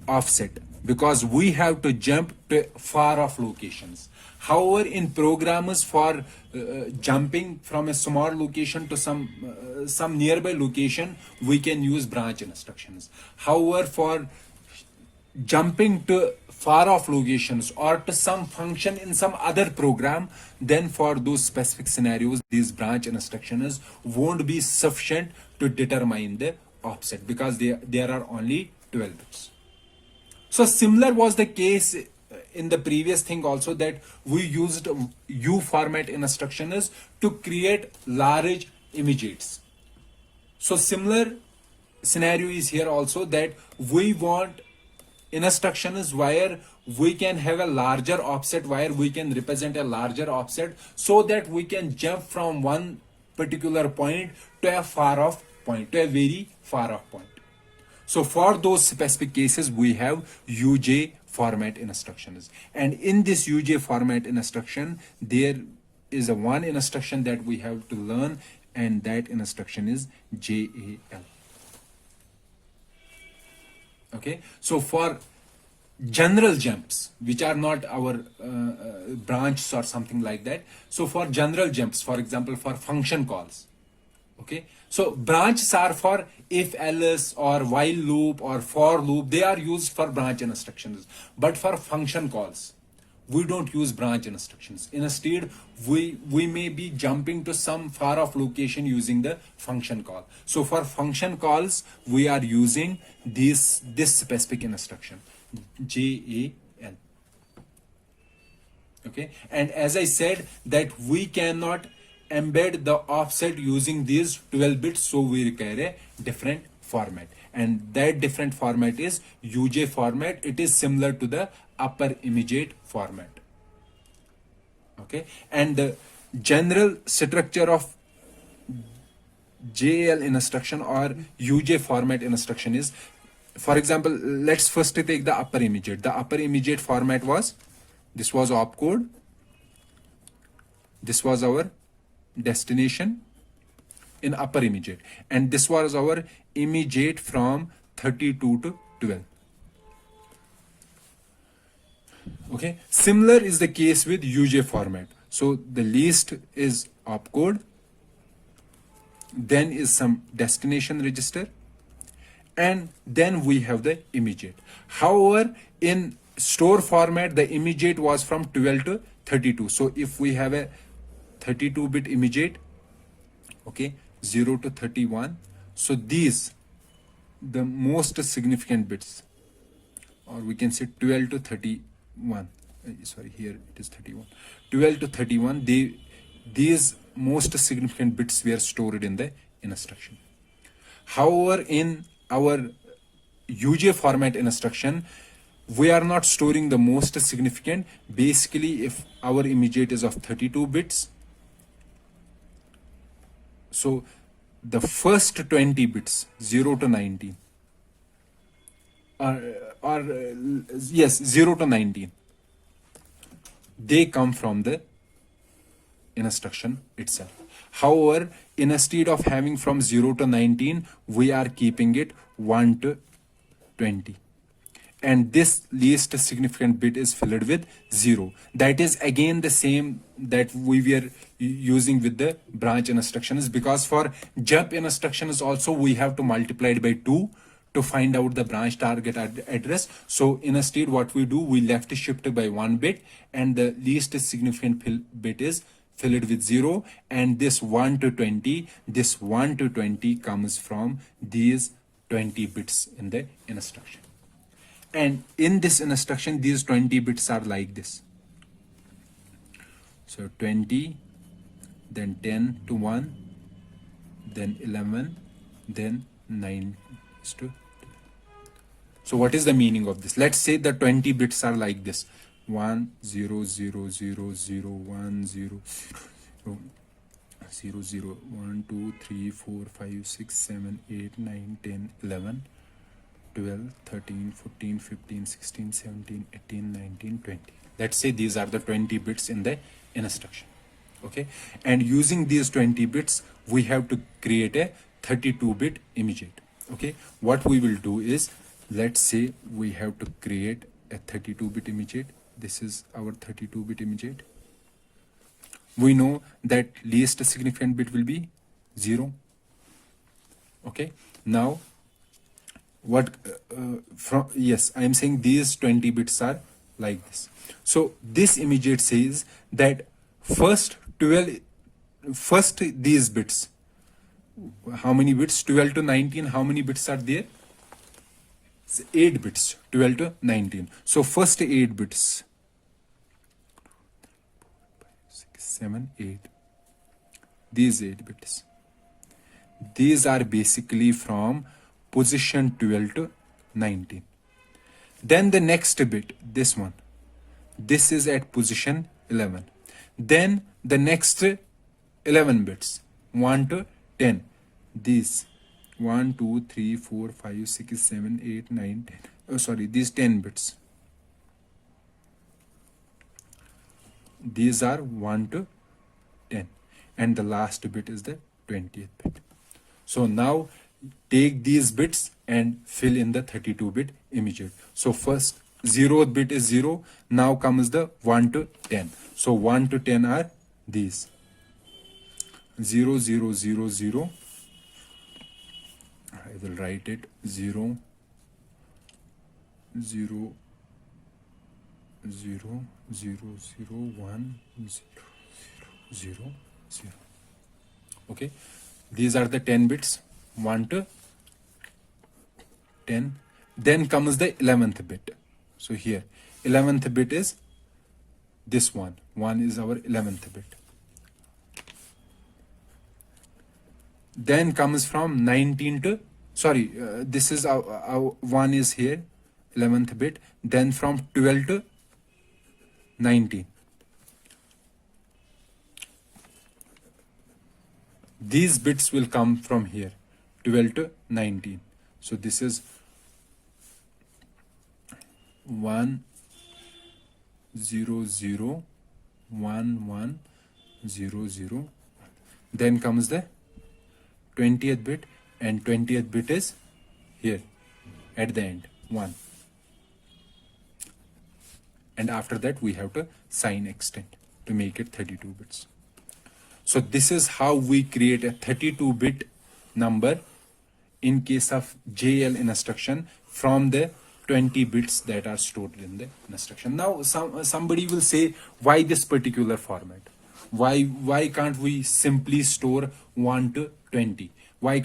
offset because we have to jump to far off locations. However, in programmers for jumping from a small location to some nearby location, we can use branch instructions. However, for jumping to far off locations or to some function in some other program, then for those specific scenarios these branch instructions won't be sufficient to determine the offset because there are only 12 bits. So similar was the case in the previous thing also, that we used U format instructions to create large images. So similar scenario is here also, that we want instructions where we can have a larger offset, where we can represent a larger offset, so that we can jump from one particular point to a far off point, to a very far off point. So for those specific cases we have UJ format instructions, and in this UJ format instruction there is a one instruction that we have to learn, and that instruction is JAL. Okay, so for general jumps which are not our branches or something like that, so for general jumps, for example for function calls, okay, so branches are for if else or while loop or for loop, they are used for branch instructions. But for function calls we don't use branch instructions. Instead we may be jumping to some far off location using the function call. So for function calls we are using this specific instruction JAL. Okay, and as I said that we cannot embed the offset using these 12 bits, so we require a different format, and that different format is UJ format. It is similar to the upper immediate format. Okay, and the general structure of JAL instruction or UJ format instruction is, for example, let's first take the upper immediate. The upper immediate format was, this was opcode, this was our destination in upper immediate, and this was our immediate from 32 to 12. Okay, similar is the case with UJ format. So the least is opcode, then is some destination register, and then we have the immediate. However, in store format the immediate was from 12 to 32. So if we have a 32-bit immediate, okay, 0 to 31, so these the most significant bits, or we can say 12 to 31, sorry, here it is 31, 12 to 31, these most significant bits were stored in the instruction. However, in our UJ format instruction we are not storing the most significant. Basically if our immediate is of 32 bits, so the first 20 bits 0 to 19 yes, 0 to 19, they come from the instruction itself. However, instead of having from 0 to 19 we are keeping it 1 to 20, and this least significant bit is filled with 0. That is again the same that we were using with the branch instructions, because for jump instructions also we have to multiply it by 2 to find out the branch target address. So instead what we do, we left shift by 1 bit, and the least significant bit is filled with 0, and this 1 to 20, this 1 to 20 comes from these 20 bits in the instruction. And in this instruction, these 20 bits are like this. So 20, then 10 to 1, then 11, then 9 is to. So what is the meaning of this? Let's say the 20 bits are like this: 1 0 0 0 0 1 0 0 0 1 2 3 4 5 6 7 8 9 10 11 12 13 14 15 16 17 18 19 20. Let's say these are the 20 bits in the instruction. Okay, and using these 20 bits, we have to create a 32-bit immediate. Okay, what we will do is, let's say we have to create a 32-bit immediate. This is our 32-bit immediate. We know that least significant bit will be 0. Okay, now what from, yes, I am saying these 20 bits are like this. So this immediate says that first these bits, how many bits? 12 to 19, how many bits are there? It's 8 bits, 12 to 19. So first 8 bits, 6 7 8, these 8 bits, these are basically from position 12 to 19. Then the next bit, this one, this is at position 11. Then the next 11 bits, 1 to 10, these 1 2 3 4 5 6 7 8 9 10, oh sorry, these 10 bits, these are 1 to 10, and the last bit is the 20th bit. So now take these bits and fill in the 32-bit immediate. So first 0th bit is 0. Now comes the 1 to 10. So 1 to 10 are these 0 0 0 0. I will write it 0 0 0 0 0 1 0 0 0. Okay, these are the 10 bits, 1 to 10. Then comes the 11th bit. So here 11th bit is this one. 1 is our 11th bit. Then comes from 19 to, sorry, this is our 1 is here, 11th bit. Then from 12 to 19. These bits will come from here, 12 to 19. So this is 1 0 0 1 1 0 0. Then comes the 20th bit, and 20th bit is here at the end, 1. And after that we have to sign extend to make it 32 bits. So this is how we create a 32-bit number in case of JL instruction from the 20 bits that are stored in the instruction. Now somebody will say, why this particular format? Why can't we simply store 1 to 20? Why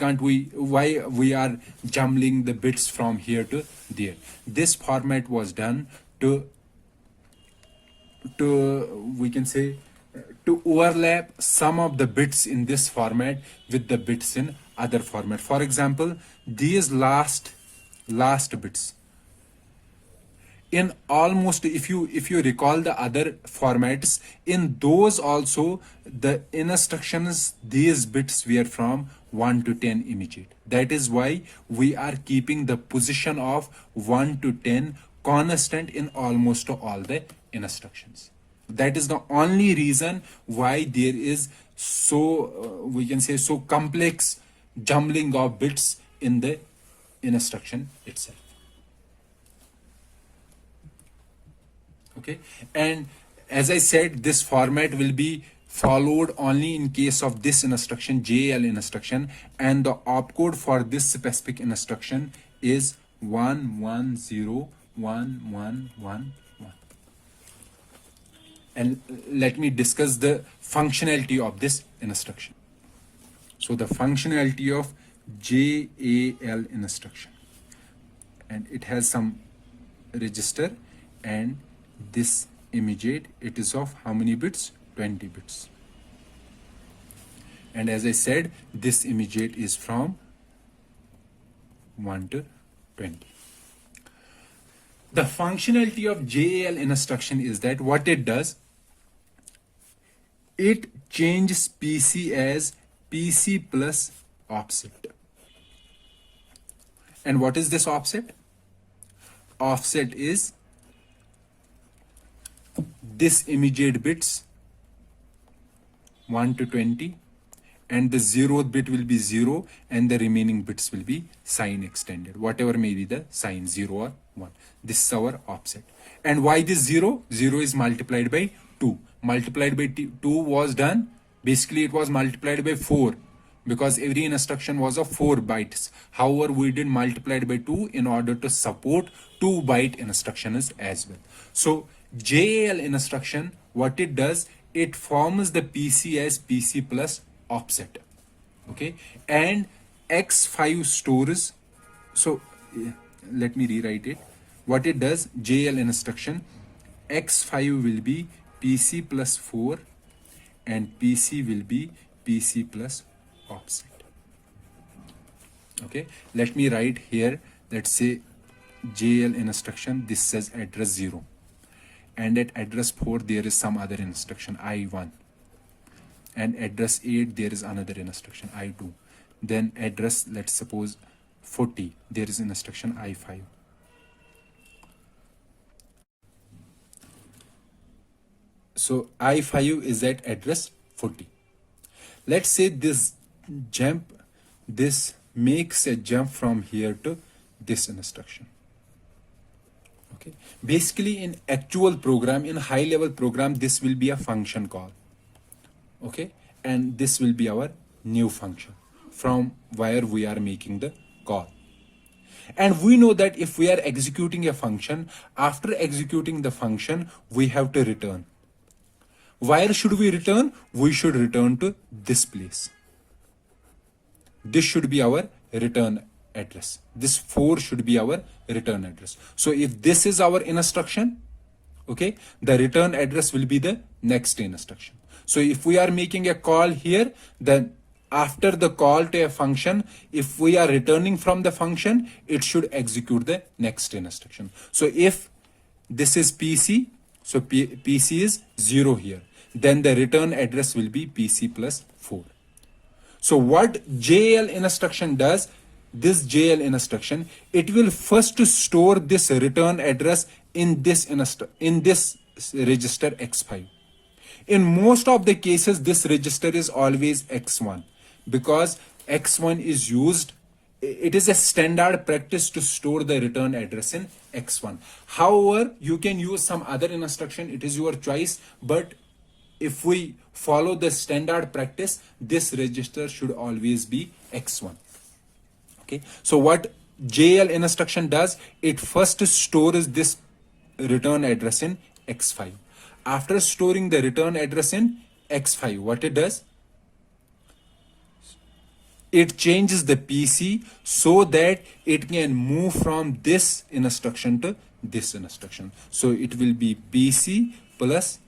we are jumbling the bits from here to there? This format was done to we can say to overlap some of the bits in this format with the bits in other format. For example, these last bits in almost, if you recall the other formats, in those also the instructions, these bits were from 1 to 10 immediate. That is why we are keeping the position of 1 to 10 constant in almost all the instructions. That is the only reason why there is so we can say so complex jumbling of bits in the instruction itself. Okay, and as I said, this format will be followed only in case of this instruction, JL instruction, and the opcode for this specific instruction is 1 1 0 1 1 1 1. And let me discuss the functionality of this instruction. So the functionality of JAL instruction, and it has some register, and this immediate, it is of how many bits? 20 bits. And as I said, this immediate is from 1 to 20. The functionality of JAL instruction is that what it does, it changes PC as PC plus offset. And what is this offset? Offset is this immediate bits 1 to 20, and the 0th bit will be 0, and the remaining bits will be sign extended, whatever may be the sign, 0 or 1. This is our offset. And why this 0? 0 is multiplied by 2. Multiplied by 2 was done, basically it was multiplied by 4, because every instruction was of 4 bytes. However, we did multiplied by 2 in order to support 2 byte instructions as well. So JAL instruction, what it does, it forms the PC as PC plus offset. Okay, and X5 stores. So let me rewrite it. What it does, JL instruction, X5 will be PC plus 4 and PC will be PC plus offset. Okay, let me write here. Let's say JL instruction, this says address 0, and at address 4 there is some other instruction I1, and address 8 there is another instruction I2. Then address, let's suppose 40, there is instruction I5. So I5 is at address 40. Let's say this makes a jump from here to this instruction. Okay, basically in actual program, in high level program, this will be a function call. Okay, and this will be our new function from where we are making the call. And we know that if we are executing a function, after executing the function, we have to return. Where should we return? We should return to this place. This should be our return address. This 4 should be our return address. So if this is our instruction, okay, the return address will be the next instruction. So if we are making a call here, then after the call to a function, if we are returning from the function, it should execute the next instruction. So if this is PC, so PC is 0 here, then the return address will be PC plus 4. So what JL instruction does, this JL instruction, it will first store this return address in this register X5. In most of the cases, this register is always X1, because X1 is used, it is a standard practice to store the return address in X1. However, you can use some other instruction, it is your choice, but if we follow the standard practice, this register should always be X1. Okay, so what JL instruction does, it first stores this return address in X5. After storing the return address in X5, what it does, it changes the PC so that it can move from this instruction to this instruction. So it will be PC plus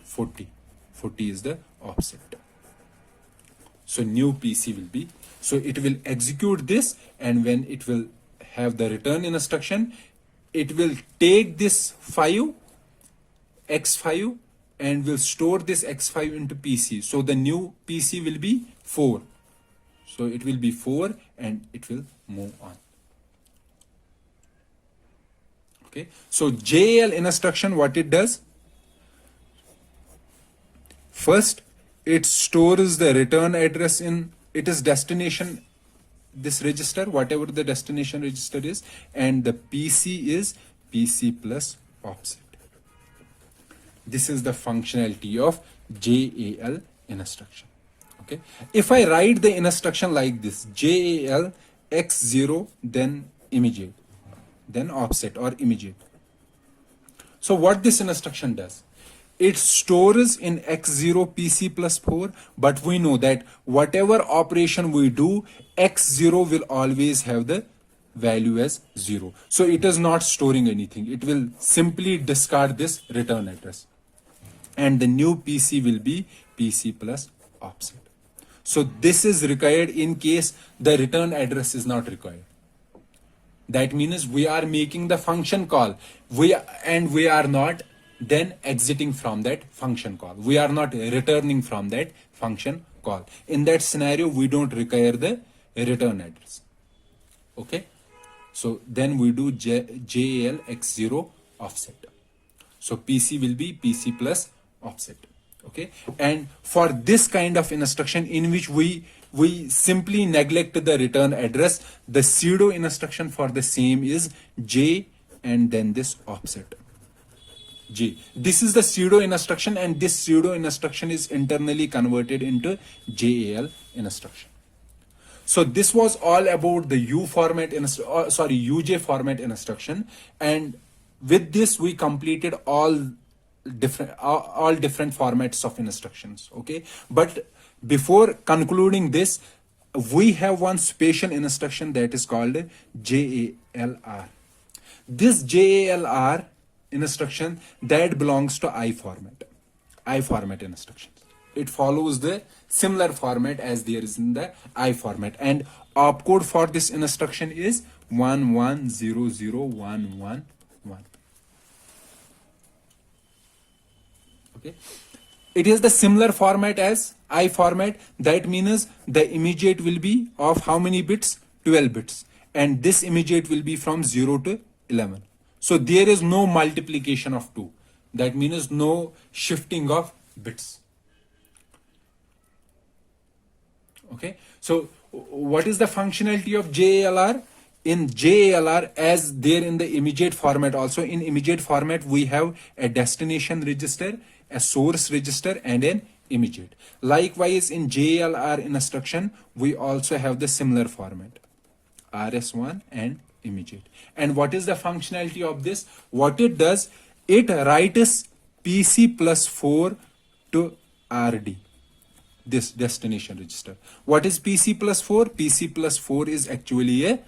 40. 40 is the offset. So new PC will be, so it will execute this, and when it will have the return instruction, it will take this 5, X5, and will store this X5 into PC. So the new PC will be 4. So it will be 4 and it will move on. Okay, so JL instruction, what it does, first it stores the return address in its destination, this register, whatever the destination register is, and the PC is PC plus offset. This is the functionality of JAL instruction. Okay, if I write the instruction like this, JAL X0, then immediate, then offset or immediate. So what this instruction does, it stores in x0 pc plus 4, but we know that whatever operation we do, x0 will always have the value as 0. So it is not storing anything. It will simply discard this return address. And the new PC will be PC plus offset. So this is required in case the return address is not required. That means we are making the function call. We are not then exiting from that function call. We are not returning from that function call. In that scenario, we don't require the return address. Okay. So then we do JAL X0 offset. So PC will be PC plus offset. Okay. And for this kind of instruction in which we simply neglect the return address, the pseudo instruction for the same is J and then this offset. J. This is the pseudo instruction, and this pseudo instruction is internally converted into JAL instruction. So this was all about the UJ format instruction, and with this we completed all different formats of instructions. Okay, but before concluding this, we have one special instruction that is called JALR. This JALR instruction that belongs to I format instructions. It follows the similar format as there is in the I format, and opcode for this instruction is 1100111. Okay, it is the similar format as I format. That means the immediate will be of how many bits? 12 bits, and this immediate will be from 0 to 11. So there is no multiplication of 2. That means no shifting of bits. Okay, so what is the functionality of JALR? In JALR, as there in the immediate format also, in immediate format we have a destination register, a source register, and an immediate. Likewise, in JALR instruction we also have the similar format, RS1 and immediate. And what is the functionality of this? What it does, it writes PC plus 4 to RD, this destination register. What is PC plus 4? PC plus 4 is actually a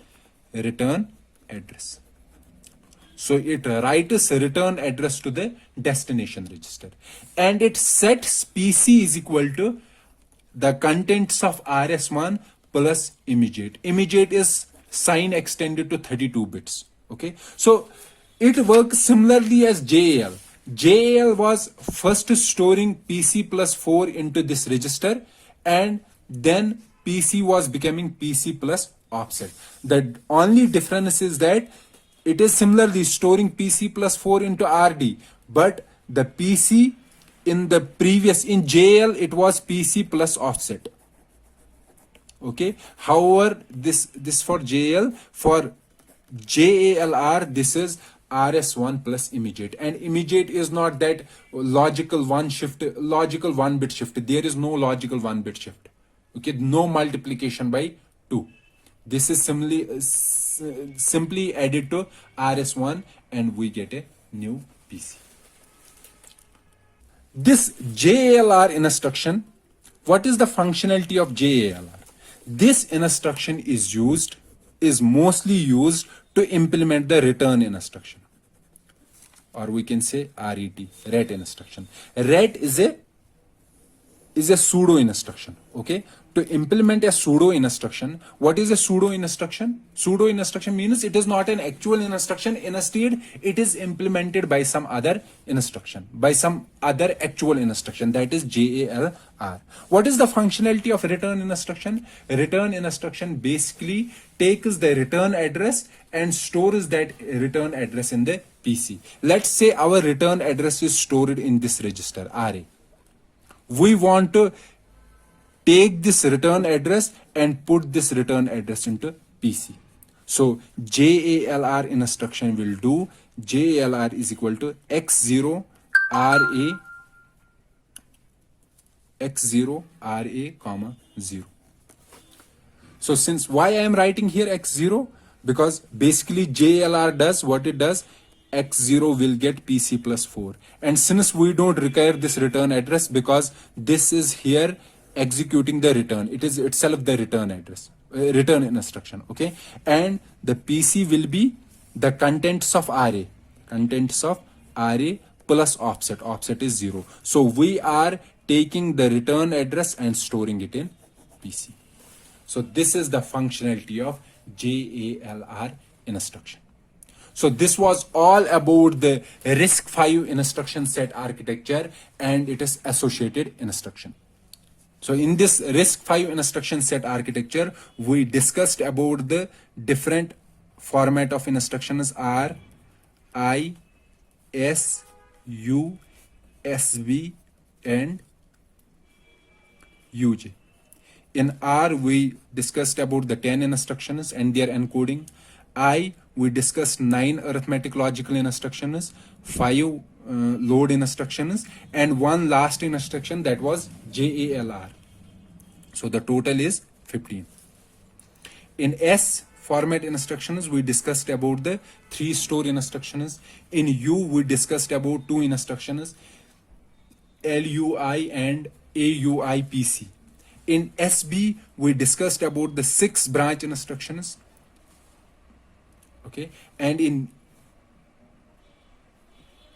return address. So it writes a return address to the destination register, and it sets PC is equal to the contents of RS1 plus immediate. Immediate is sign extended to 32 bits. Okay, so it works similarly as JAL. JAL was first storing PC plus 4 into this register, and then PC was becoming PC plus offset. The only difference is that it is similarly storing PC plus 4 into RD, but the PC in the previous, in JAL it was PC plus offset. Okay, however, this for JAL, for JALR this is RS1 plus immediate, and immediate is not that logical one bit shift. There is no logical 1 bit shift. Okay, no multiplication by 2. This is simply added to RS1 and we get a new PC. This JALR instruction, what is the functionality of JALR? This instruction is mostly used to implement the return instruction, or we can say RET instruction. RET is a pseudo instruction. Okay, to implement a pseudo instruction, what is a pseudo instruction? Pseudo instruction means it is not an actual instruction. Instead, it is implemented by some other instruction, by some other actual instruction, that is JALR. What is the functionality of return instruction? Return instruction basically takes the return address and stores that return address in the PC. Let's say our return address is stored in this register RA. We want to take this return address and put this return address into PC. So JALR instruction will do JALR is equal to X0 RA comma 0. So since why I am writing here X0? because basically JLR does what it does. X0 will get PC plus 4, and since we don't require this return address because this is here executing the return, it is itself the return address, return instruction. Okay, and the PC will be the contents of array, contents of array plus offset. Offset is 0, so we are taking the return address and storing it in PC. So this is the functionality of JALR instruction. So this was all about the RISC-V instruction set architecture and it is associated instruction. So in this RISC-V instruction set architecture, we discussed about the different format of instructions: R, I, S, U, SV, and UJ. In R, we discussed about the 10 instructions and their encoding. I, we discussed 9 arithmetic logical instructions, 5 load instructions, and one last instruction, that was JALR. So the total is 15. In S format instructions, we discussed about the 3 store instructions. In U, we discussed about 2 instructions, LUI and AUIPC. In SB, we discussed about the 6 branch instructions. Okay, and in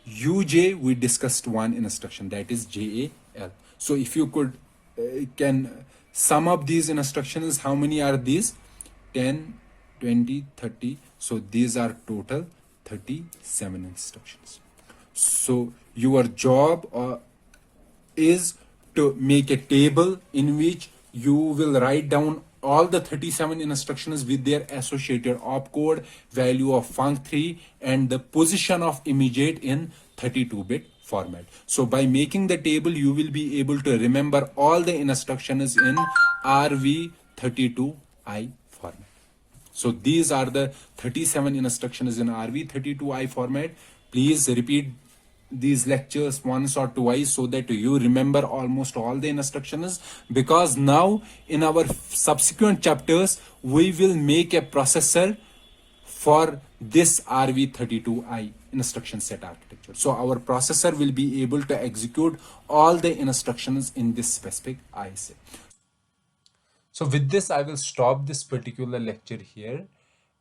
UJ, we discussed 1 instruction, that is JAL. So if you could can sum up these instructions, how many are these? 10, 20, 30. So these are total 37 instructions. So your job is to make a table in which you will write down all the 37 instructions with their associated opcode, value of func3, and the position of immediate in 32-bit format. So by making the table, you will be able to remember all the instructions in RV32I format. So these are the 37 instructions in RV32I format. Please repeat these lectures once or twice so that you remember almost all the instructions, because now in our subsequent chapters we will make a processor for this RV32I instruction set architecture. So our processor will be able to execute all the instructions in this specific ISA. So with this, I will stop this particular lecture here.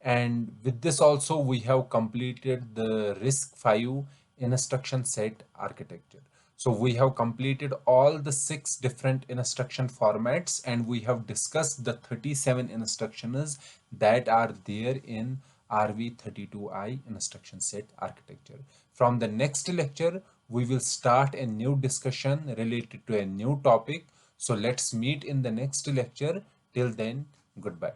And with this also, we have completed the RISC-V instruction set architecture. So we have completed all the 6 different instruction formats, and we have discussed the 37 instructions that are there in RV32I instruction set architecture. From the next lecture, we will start a new discussion related to a new topic. So let's meet in the next lecture. Till then, goodbye.